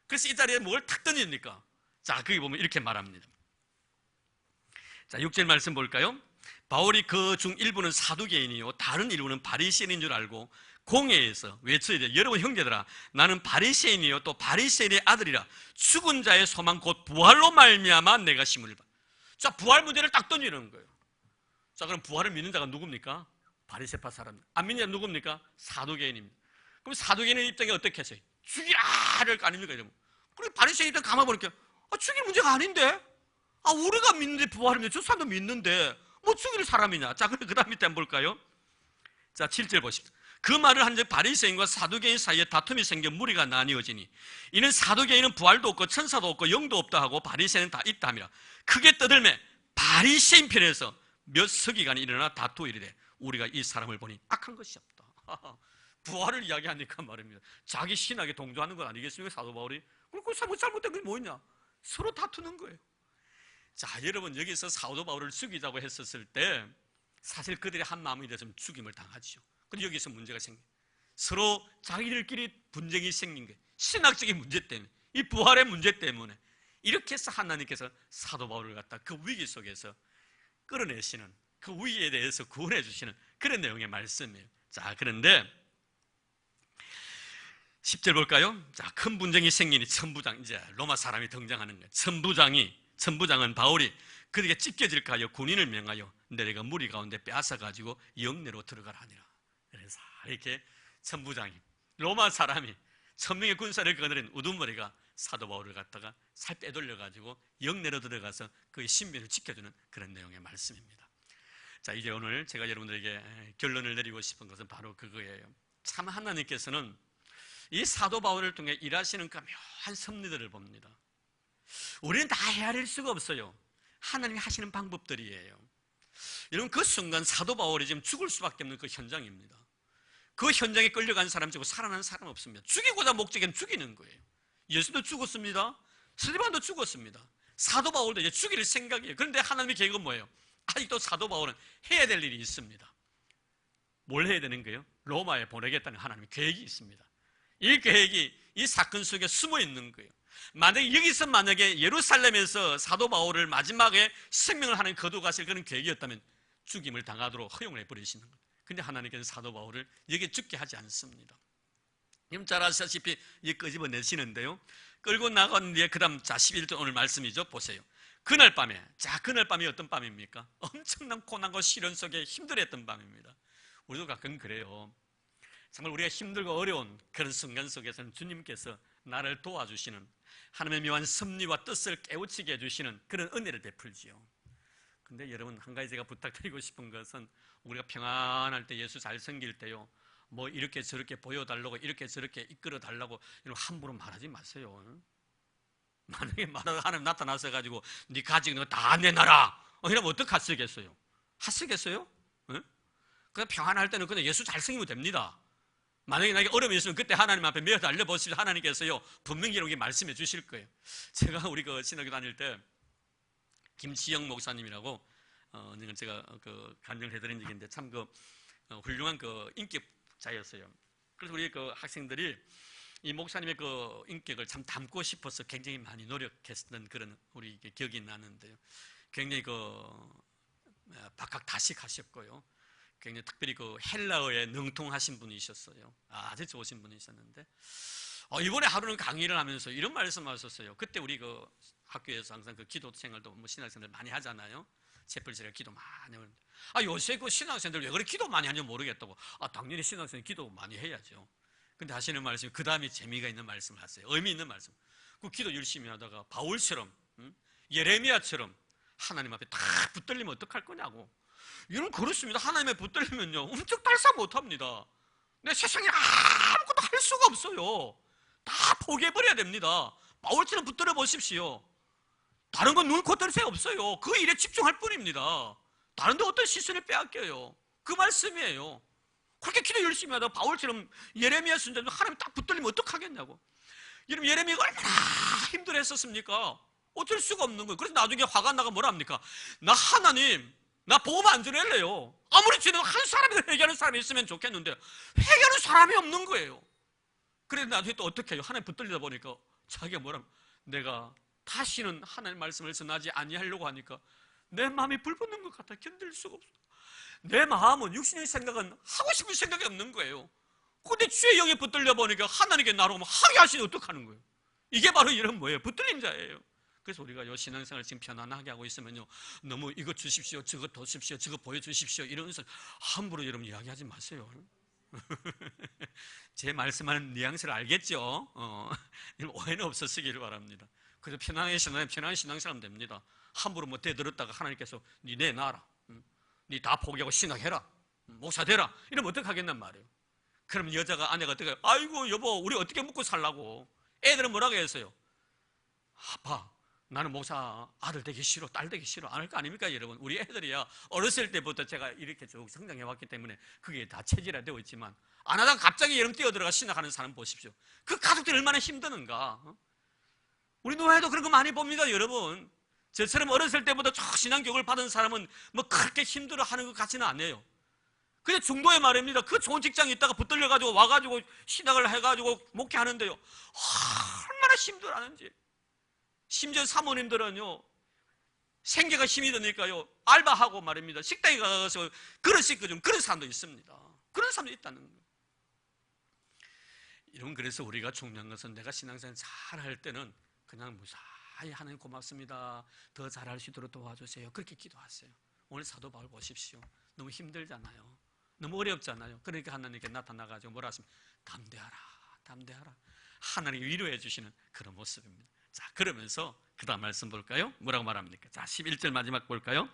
그래서 이 자리에 뭘 탁 던집니까? 자 거기 보면 이렇게 말합니다. 자 6절 말씀 볼까요? 바울이 그 중 일부는 사두개인이요 다른 일부는 바리새인인 줄 알고 공회에서 외쳐야 돼. 여러분 형제들아 나는 바리새인이요 또 바리새인의 아들이라 죽은 자의 소망 곧 부활로 말미암아 내가 심을 바. 자 부활 문제를 딱 던지는 거예요. 자 그럼 부활을 믿는 자가 누굽니까? 바리새파 사람. 안 믿는 자가 누굽니까? 사두개인입니다. 그럼 사두개인의 입장이 어떻게 했어요? 죽이라 할 거 아닙니까? 이러면. 그리고 바리새인 입장 가만 보니까 죽일 문제가 아닌데 우리가 믿는데 부활을 믿는데 저 사람도 믿는데 뭐 죽일 사람이냐. 자 그럼 그 다음 밑에 한번 볼까요? 자 7절 보십시오. 그 말을 한즉 바리새인과 사두개인 사이에 다툼이 생겨 무리가 나뉘어지니 이는 사두개인은 부활도 없고 천사도 없고 영도 없다 하고 바리새인은 다 있다 함이라. 크게 떠들매 바리새인 편에서 몇 서기간이 일어나 다투어 이르되 우리가 이 사람을 보니 악한 것이 없다. 부활을 이야기하니까 말입니다. 자기 신학에 동조하는 건 아니겠습니까 사도 바울이? 그리고 그 잘못된 게 뭐냐? 서로 다투는 거예요. 자 여러분 여기서 사도 바울을 죽이자고 했었을 때 사실 그들이 한 마음이 됐으면 죽임을 당하죠. 근데 여기서 문제가 생겨요. 서로 자기들끼리 분쟁이 생긴 거예요. 신학적인 문제 때문에 이 부활의 문제 때문에 이렇게 해서 하나님께서 사도 바울을 갖다 그 위기 속에서 끌어내시는 그 위기에 대해서 구원해 주시는 그런 내용의 말씀이에요. 자 그런데 10절 볼까요? 자, 큰 분쟁이 생기니 천부장 이제 로마 사람이 등장하는 거예요. 천부장은 바울이 그에게 찢겨질까 하여 군인을 명하여 내려가 무리 가운데 빼앗아 가지고 영내로 들어가라 하니라. 그래서 이렇게 천부장이 로마 사람이 천명의 군사를 거느린 우두머리가 사도 바울을 갖다가 살 빼돌려가지고 영내로 들어가서 그의 신변을 지켜주는 그런 내용의 말씀입니다. 자, 이제 오늘 제가 여러분들에게 결론을 내리고 싶은 것은 바로 그거예요. 참 하나님께서는 이 사도 바울을 통해 일하시는 그 묘한 섭리들을 봅니다. 우리는 다 헤아릴 수가 없어요. 하나님이 하시는 방법들이에요. 여러분, 그 순간 사도 바울이 지금 죽을 수밖에 없는 그 현장입니다. 그 현장에 끌려간 사람 치고 살아나는 사람 없습니다. 죽이고자 목적은 죽이는 거예요. 예수도 죽었습니다. 스데반도 죽었습니다. 사도 바울도 이제 죽일 생각이에요. 그런데 하나님의 계획은 뭐예요? 아직도 사도 바울은 해야 될 일이 있습니다. 뭘 해야 되는 거예요? 로마에 보내겠다는 하나님의 계획이 있습니다. 이 계획이 이 사건 속에 숨어 있는 거예요. 만약에 예루살렘에서 사도 바울을 마지막에 생명을 하나님 거두가실 그런 계획이었다면 죽임을 당하도록 허용을 해버리시는 거예요. 근데 하나님께서 사도 바울을 여기 죽게 하지 않습니다. 여러분 잘 아시다시피 이게 끄집어내시는데요. 끌고 나간 뒤에 그 다음 11절 오늘 말씀이죠. 보세요. 그날 밤에, 그날 밤이 어떤 밤입니까? 엄청난 고난과 시련 속에 힘들었던 밤입니다. 우리도 가끔 그래요. 정말 우리가 힘들고 어려운 그런 순간 속에서는 주님께서 나를 도와주시는 하나님의 묘한 섭리와 뜻을 깨우치게 해주시는 그런 은혜를 베풀지요. 근데 여러분, 한 가지 제가 부탁드리고 싶은 것은 우리가 평안할 때, 예수 잘 섬길 때요, 뭐 이렇게 저렇게 보여달라고, 이렇게 저렇게 이끌어달라고 이런 함부로 말하지 마세요. 만약에 말하다 하나님 나타나서 가지고 네 가지고 있는 거 다 내놔라 이러면 어떡하시겠어요? 하시겠어요? 그냥 평안할 때는 그냥 예수 잘 섬기면 됩니다. 만약에 나에게 어려움이 있으면 그때 하나님 앞에 매어 달려보십시오. 하나님께서요 분명히 이렇게 말씀해 주실 거예요. 제가 우리 그 신학교 다닐 때 김지영 목사님이라고 제가 그 간증을 해드린 적이 있는데 참 그 훌륭한 그 인격자였어요. 그래서 우리 그 학생들이 이 목사님의 그 인격을 참 담고 싶어서 굉장히 많이 노력했던 그런 우리 기억이 나는데요. 굉장히 그 박학다식하셨고요. 굉장히 특별히 그 헬라어에 능통하신 분이셨어요. 아주 좋으신 분이셨는데 이번에 하루는 강의를 하면서 이런 말씀하셨어요. 그때 우리 그 학교에서 항상 그 기도 생활도 뭐 신학생들 많이 하잖아요. 채플실에 기도 많이 하는데 요새 그 신학생들 왜 그렇게 기도 많이 하는지 모르겠다고. 당연히 신학생이 기도 많이 해야죠. 근데 하시는 말씀이 그 다음에 재미가 있는 말씀을 하세요. 의미 있는 말씀. 그 기도 열심히 하다가 바울처럼 예레미야처럼 하나님 앞에 딱 붙들리면 어떡할 거냐고. 이런 그렇습니다. 하나님에 붙들리면요 움쩍달싹 못합니다. 내 세상에 아무것도 할 수가 없어요. 다 포기해버려야 됩니다. 바울처럼 붙들어 보십시오. 다른 건 눈, 코, 뜰 새 없어요. 그 일에 집중할 뿐입니다. 다른 데 어떤 시선을 빼앗겨요. 그 말씀이에요. 그렇게 기도 열심히 하다가 바울처럼 예레미야 순자도 하나님 딱 붙들리면 어떡하겠냐고. 여러분, 예레미야가 얼마나 힘들었었습니까? 어쩔 수가 없는 거예요. 그래서 나중에 화가 나가 뭐라 합니까? 나 하나님, 나 보험 안 주낼래요. 아무리 지금 한 사람이 회개하는 사람이 있으면 좋겠는데 회개하는 사람이 없는 거예요. 그래서 나중에 또 어떻게 해요? 하나님 붙들리다 보니까 자기가 뭐라 하면 내가 다시는 하나님 말씀을 전하지 아니하려고 하니까 내 마음이 불붙는 것 같아. 견딜 수가 없어. 내 마음은 육신의 생각은 하고 싶은 생각이 없는 거예요. 근데 주의 영에 붙들려 보니까 하나님께 나로면 하게 하시니 어떡하는 거예요? 이게 바로 이런 뭐예요? 붙들린 자예요. 그래서 우리가 요 신앙생활 지금 편안하게 하고 있으면요 너무 이거 주십시오, 저거 도십시오, 저거 보여주십시오 이러면서 함부로 여러분 이야기하지 마세요. 제 말씀하는 뉘앙스를 알겠죠? 오해는 없었으기를 바랍니다. 그래서 편안한 신앙생활 됩니다. 함부로 뭐 대들었다가 하나님께서 니 내놔라, 니 다 포기하고 신학해라, 목사 되라 이러면 어떡하겠단 말이에요. 그럼 여자가 아내가 어떻게 아이고 여보 우리 어떻게 먹고 살라고. 애들은 뭐라고 했어요? 아빠 나는 목사 아들 되기 싫어, 딸 되기 싫어 안 할 거 아닙니까 여러분? 우리 애들이야 어렸을 때부터 제가 이렇게 쭉 성장해 왔기 때문에 그게 다 체질화되어 있지만 안 하다가 갑자기 여러분 뛰어들어가 신학하는 사람 보십시오. 그 가족들이 얼마나 힘드는가. 우리 노예도 그런 거 많이 봅니다 여러분. 저처럼 어렸을 때부터 쭉 신앙교육을 받은 사람은 뭐 그렇게 힘들어하는 것 같지는 않아요. 근데 중도에 말입니다. 그 좋은 직장에 있다가 붙들려가지고 와가지고 신학을 해가지고 목회하는데요 얼마나 힘들어하는지. 심지어 사모님들은요 생계가 힘이 드니까요 알바하고 말입니다 식당에 가서 그릇 씻겨준 그런 사람도 있습니다. 그런 사람도 있다는 거예요. 이런 그래서 우리가 중요한 것은 내가 신앙생활 잘할 때는 그냥 무사히 하나님 고맙습니다, 더 잘할 수 있도록 도와주세요 그렇게 기도하세요. 오늘 사도 바울 보십시오. 너무 힘들잖아요. 너무 어렵잖아요. 그러니까 하나님께 나타나가지고 뭐라 하십니까? 담대하라 담대하라. 하나님이 위로해 주시는 그런 모습입니다. 자, 그러면서 그 다음 말씀 볼까요? 뭐라고 말합니까? 자, 11절 마지막 볼까요?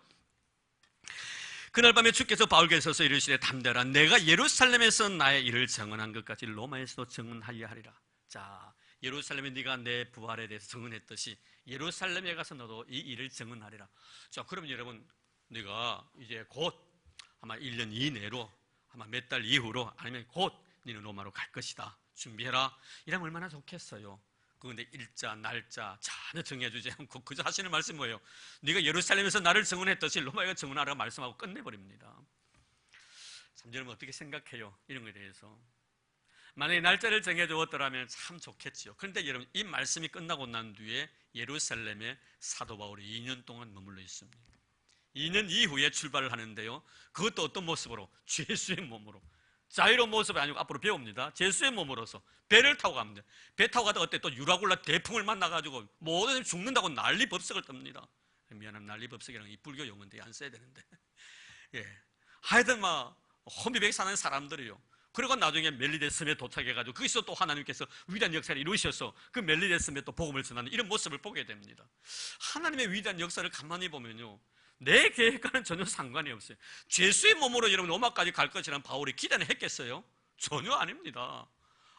그날 밤에 주께서 바울에게 서서 이르시되 담대하라. 내가 예루살렘에서 나의 일을 증언한 것 같이 로마에서도 증언하려 하리라. 자, 예루살렘에 네가 내 부활에 대해서 증언했듯이 예루살렘에 가서 너도 이 일을 증언하리라. 자, 그러면 여러분, 네가 이제 곧 아마 1년 이내로 아마 몇 달 이후로 아니면 곧 너는 로마로 갈 것이다. 준비해라. 이러면 얼마나 좋겠어요. 그런데 일자, 날짜 전혀 정해주지 않고 그저 하시는 말씀이 뭐예요? 네가 예루살렘에서 나를 증언했듯이 로마에 증언하라고 말씀하고 끝내버립니다. 참 여러분 어떻게 생각해요? 이런 것에 대해서. 만약에 날짜를 정해주었더라면 참 좋겠죠. 그런데 여러분 이 말씀이 끝나고 난 뒤에 예루살렘에 사도 바울이 2년 동안 머물러 있습니다. 2년 이후에 출발을 하는데요. 그것도 어떤 모습으로? 죄수의 몸으로. 자유로운 모습이 아니고 앞으로 배웁니다. 죄수의 몸으로서 배를 타고 갑니다. 배 타고 가다가 어때? 또 유라굴라 대풍을 만나가지고 모든 사람이 죽는다고 난리법석을 떱니다. 미안하면 난리법석이라는 이 불교 용어인데 안 써야 되는데. 예. 하여튼 막 혼비백이 사는 사람들이요. 그리고 나중에 멜리데 섬에 도착해가지고 거기서 또 하나님께서 위대한 역사를 이루셔서 그 멜리데 섬에 또 복음을 전하는 이런 모습을 보게 됩니다. 하나님의 위대한 역사를 가만히 보면요. 내 계획과는 전혀 상관이 없어요. 죄수의 몸으로 여러분 로마까지 갈 것이라는 바울이 기대는 했겠어요? 전혀 아닙니다.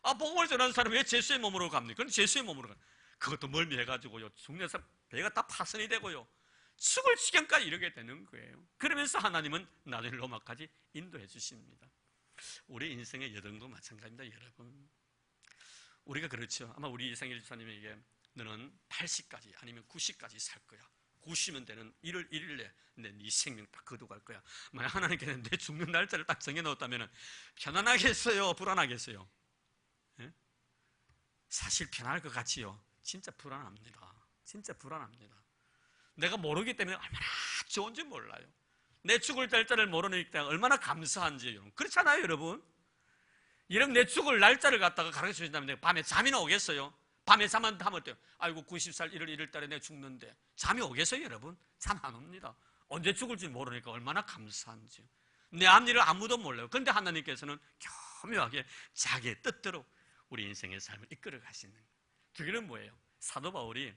아, 복음을 전하는 사람이 왜 죄수의 몸으로 갑니까? 그럼 죄수의 몸으로 가요. 그것도 멀미해가지고요. 죽면서 배가 다 파손이 되고요. 죽을 지경까지 이르게 되는 거예요. 그러면서 하나님은 나중에 로마까지 인도해 주십니다. 우리 인생의 여정도 마찬가지입니다, 여러분. 우리가 그렇죠. 아마 우리 이상일 집사님에게 너는 80까지 아니면 90까지 살 거야. 90면 되는 1월 1일 내 네 생명 딱 거두갈 거야. 만약 하나님께서 내 죽는 날짜를 딱 정해놓았다면 편안하겠어요? 불안하겠어요? 예? 사실 편할 것 같지요? 진짜 불안합니다. 진짜 불안합니다. 내가 모르기 때문에 얼마나 좋은지 몰라요. 내 죽을 날짜를 모르니까 얼마나 감사한지. 여러분. 그렇잖아요, 여러분. 여러분, 내 죽을 날짜를 갖다가 가르쳐 주신다면 내가 밤에 잠이나 오겠어요? 밤에 잠 안 하면 어때요? 아이고 90살 1월 1일 달에 내가 죽는데 잠이 오겠어요, 여러분? 잠 안 옵니다. 언제 죽을지 모르니까 얼마나 감사한지요. 내 앞일을 아무도 몰라요. 그런데 하나님께서는 교묘하게 자기의 뜻대로 우리 인생의 삶을 이끌어 가시는 거예요. 그게 뭐예요? 사도 바울이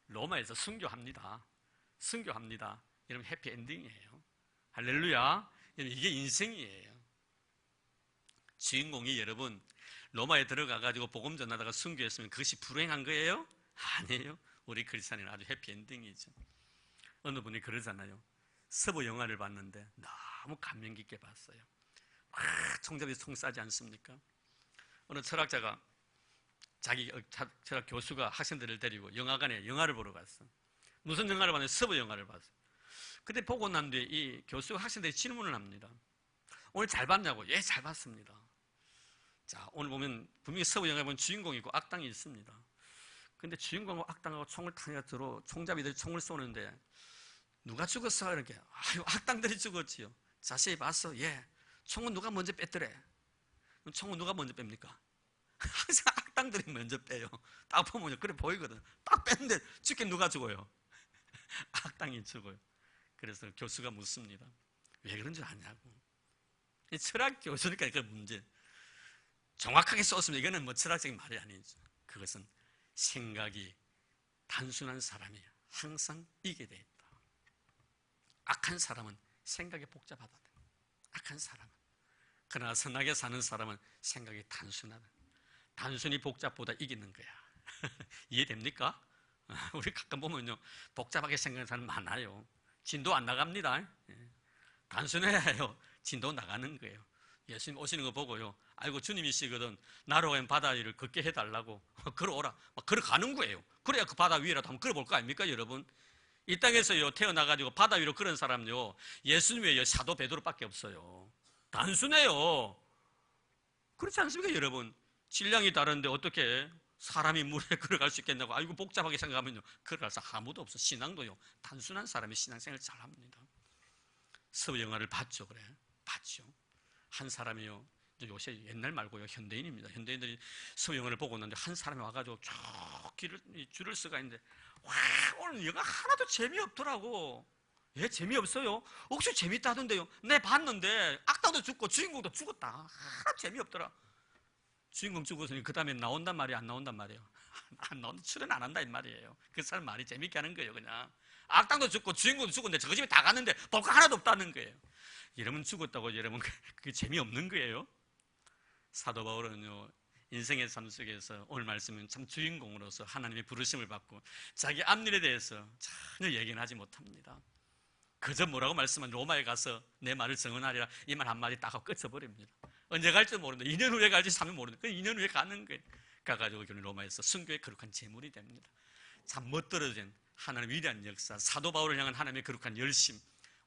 로마에서 순교합니다. 순교합니다. 여러분 해피엔딩이에요. 할렐루야. 이게 인생이에요. 주인공이 여러분 로마에 들어가가지고 복음 전하다가 순교했으면 그것이 불행한 거예요? 아니에요. 우리 크리스찬은 아주 해피엔딩이죠. 어느 분이 그러잖아요. 서부 영화를 봤는데 너무 감명 깊게 봤어요. 총잡이 총 쏴지 않습니까? 어느 철학자가 자기 철학 교수가 학생들을 데리고 영화관에 영화를 보러 갔어. 무슨 영화를 봤는데 서부 영화를 봤어. 그때 보고 난 뒤에 이 교수가 학생들이 질문을 합니다. 오늘 잘 봤냐고? 예, 잘 봤습니다. 자, 오늘 보면 분명히 서부 영화에 보면 주인공이 있고 악당이 있습니다. 근데 주인공하고 악당하고 총을 타냐들어 총잡이들이 총을 쏘는데 누가 죽었어? 이렇게. 아유, 악당들이 죽었지요. 자세히 봤어? 예. 총은 누가 먼저 뺐더래? 그럼 총은 누가 먼저 뺍니까? 항상 악당들이 먼저 빼요. 딱 보면 그래 보이거든. 딱 뺐는데 죽게 누가 죽어요? 악당이 죽어요. 그래서 교수가 묻습니다. 왜 그런 줄 아냐고. 철학 교수니까 그 문제. 정확하게 썼으면 이거는 뭐 철학적인 말이 아니죠. 그것은 생각이 단순한 사람이 항상 이기게 돼 있다. 악한 사람은 생각이 복잡하다. 악한 사람은. 그러나 선하게 사는 사람은 생각이 단순하다. 단순히 복잡보다 이기는 거야. 이해됩니까? 우리 가끔 보면요 복잡하게 생각하는 사람 많아요. 진도 안 나갑니다. 단순해야 해요. 진도 나가는 거예요. 예수님 오시는 거 보고요. 아이고 주님이시거든. 나로 가면 바다 위를 걷게 해달라고. 걸어오라. 막 걸어가는 거예요. 그래야 그 바다 위라도 한번 걸어볼 거 아닙니까 여러분? 이 땅에서요 태어나가지고 바다 위로 그런 사람요 예수님 외에 사도 베드로밖에 없어요. 단순해요. 그렇지 않습니까 여러분? 질량이 다른데 어떻게 사람이 물에 걸어갈 수 있겠냐고. 아이고 복잡하게 생각하면요 걸어갈 사람 아무도 없어. 신앙도요 단순한 사람이 신앙생활을 잘합니다. 서부 영화를 봤죠. 그래 봤죠. 한 사람이요 요새 옛날 말고요 현대인입니다. 현대인들이 서부 영화를 보고 있는데 한 사람이 와가지고 쭉 줄을 서가 있는데 와 오늘 영화 하나도 재미없더라고. 예 재미없어요? 혹시 재밌다던데요? 네 봤는데 악당도 죽고 주인공도 죽었다. 하나 재미없더라. 주인공 죽었으니 그 다음에 나온단 말이에요, 안 나온단 말이에요? 안 나온다, 출연 안 한다 이 말이에요. 그 사람 말이 재밌게 하는 거예요. 그냥 악당도 죽고 주인공도 죽었는데 저 집에 다 갔는데 볼 거 하나도 없다는 거예요. 여러분 죽었다고 여러분 그게 재미없는 거예요. 사도 바울은요, 인생의 삶 속에서 오늘 말씀은 참 주인공으로서 하나님의 부르심을 받고 자기 앞일에 대해서 전혀 얘기는 하지 못합니다. 그저 뭐라고 말씀한 로마에 가서 내 말을 증언하리라 이 말 한마디 딱 하고 끝쳐버립니다. 언제 갈지 모르는데 2년 후에 갈지 3년 모르는데 그 2년 후에 가는 거예요. 가가지고 결국 로마에서 순교의 거룩한 제물이 됩니다. 참 멋들어진 하나님의 위대한 역사, 사도 바울을 향한 하나님의 거룩한 열심,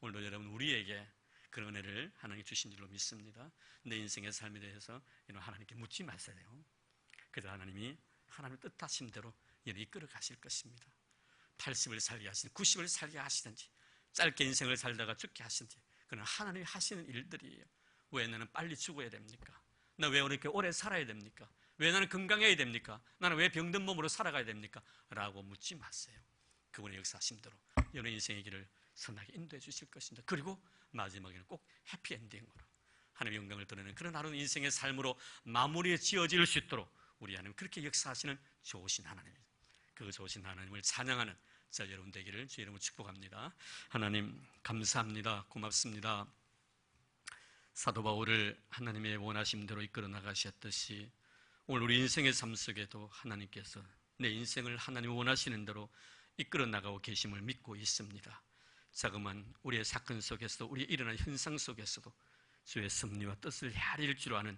오늘도 여러분 우리에게 그런 은혜를 하나님이 주신 줄로 믿습니다. 내 인생의 삶에 대해서 하나님께 묻지 마세요. 그저 하나님이 하나님의 뜻하신 대로 이끌어 가실 것입니다. 80을 살게 하시든지 90을 살게 하시든지 짧게 인생을 살다가 죽게 하시든지 그건 하나님이 하시는 일들이에요. 왜 나는 빨리 죽어야 됩니까? 나 왜 이렇게 오래 살아야 됩니까? 왜 나는 건강해야 됩니까? 나는 왜 병든 몸으로 살아가야 됩니까? 라고 묻지 마세요. 그분의 역사하신 대로 여러분의 인생의 길을 선하게 인도해 주실 것입니다. 그리고 마지막에는 꼭 해피엔딩으로 하나님의 영광을 드러내는 그런 하루 인생의 삶으로 마무리에 지어질 수 있도록 우리 하나님 그렇게 역사하시는 좋으신 하나님입니다. 그 좋으신 하나님을 찬양하는 자 여러분 되기를 주의 이름으로 축복합니다. 하나님 감사합니다. 고맙습니다. 사도 바울을 하나님의 원하심대로 이끌어 나가셨듯이 오늘 우리 인생의 삶 속에도 하나님께서 내 인생을 하나님 원하시는 대로 이끌어 나가고 계심을 믿고 있습니다. 자그마한 우리의 사건 속에서도 우리의 일어난 현상 속에서도 주의 섭리와 뜻을 헤아릴 줄 아는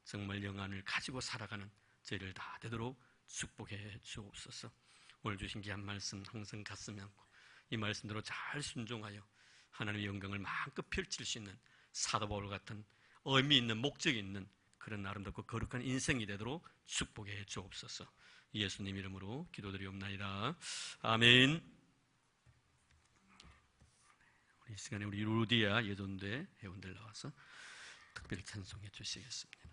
정말 영안을 가지고 살아가는 저희를 다 되도록 축복해 주옵소서. 오늘 주신 귀한 말씀 항상 가슴에 안고 이 말씀대로 잘 순종하여 하나님의 영광을 마음껏 펼칠 수 있는 사도 바울 같은 의미 있는 목적이 있는 그런 아름답고 거룩한 인생이 되도록 축복해 주옵소서. 예수님 이름으로 기도드리옵나이다. 아멘. 이 시간에 우리 루디아 예전대 회원들 나와서 특별히 찬송해 주시겠습니다.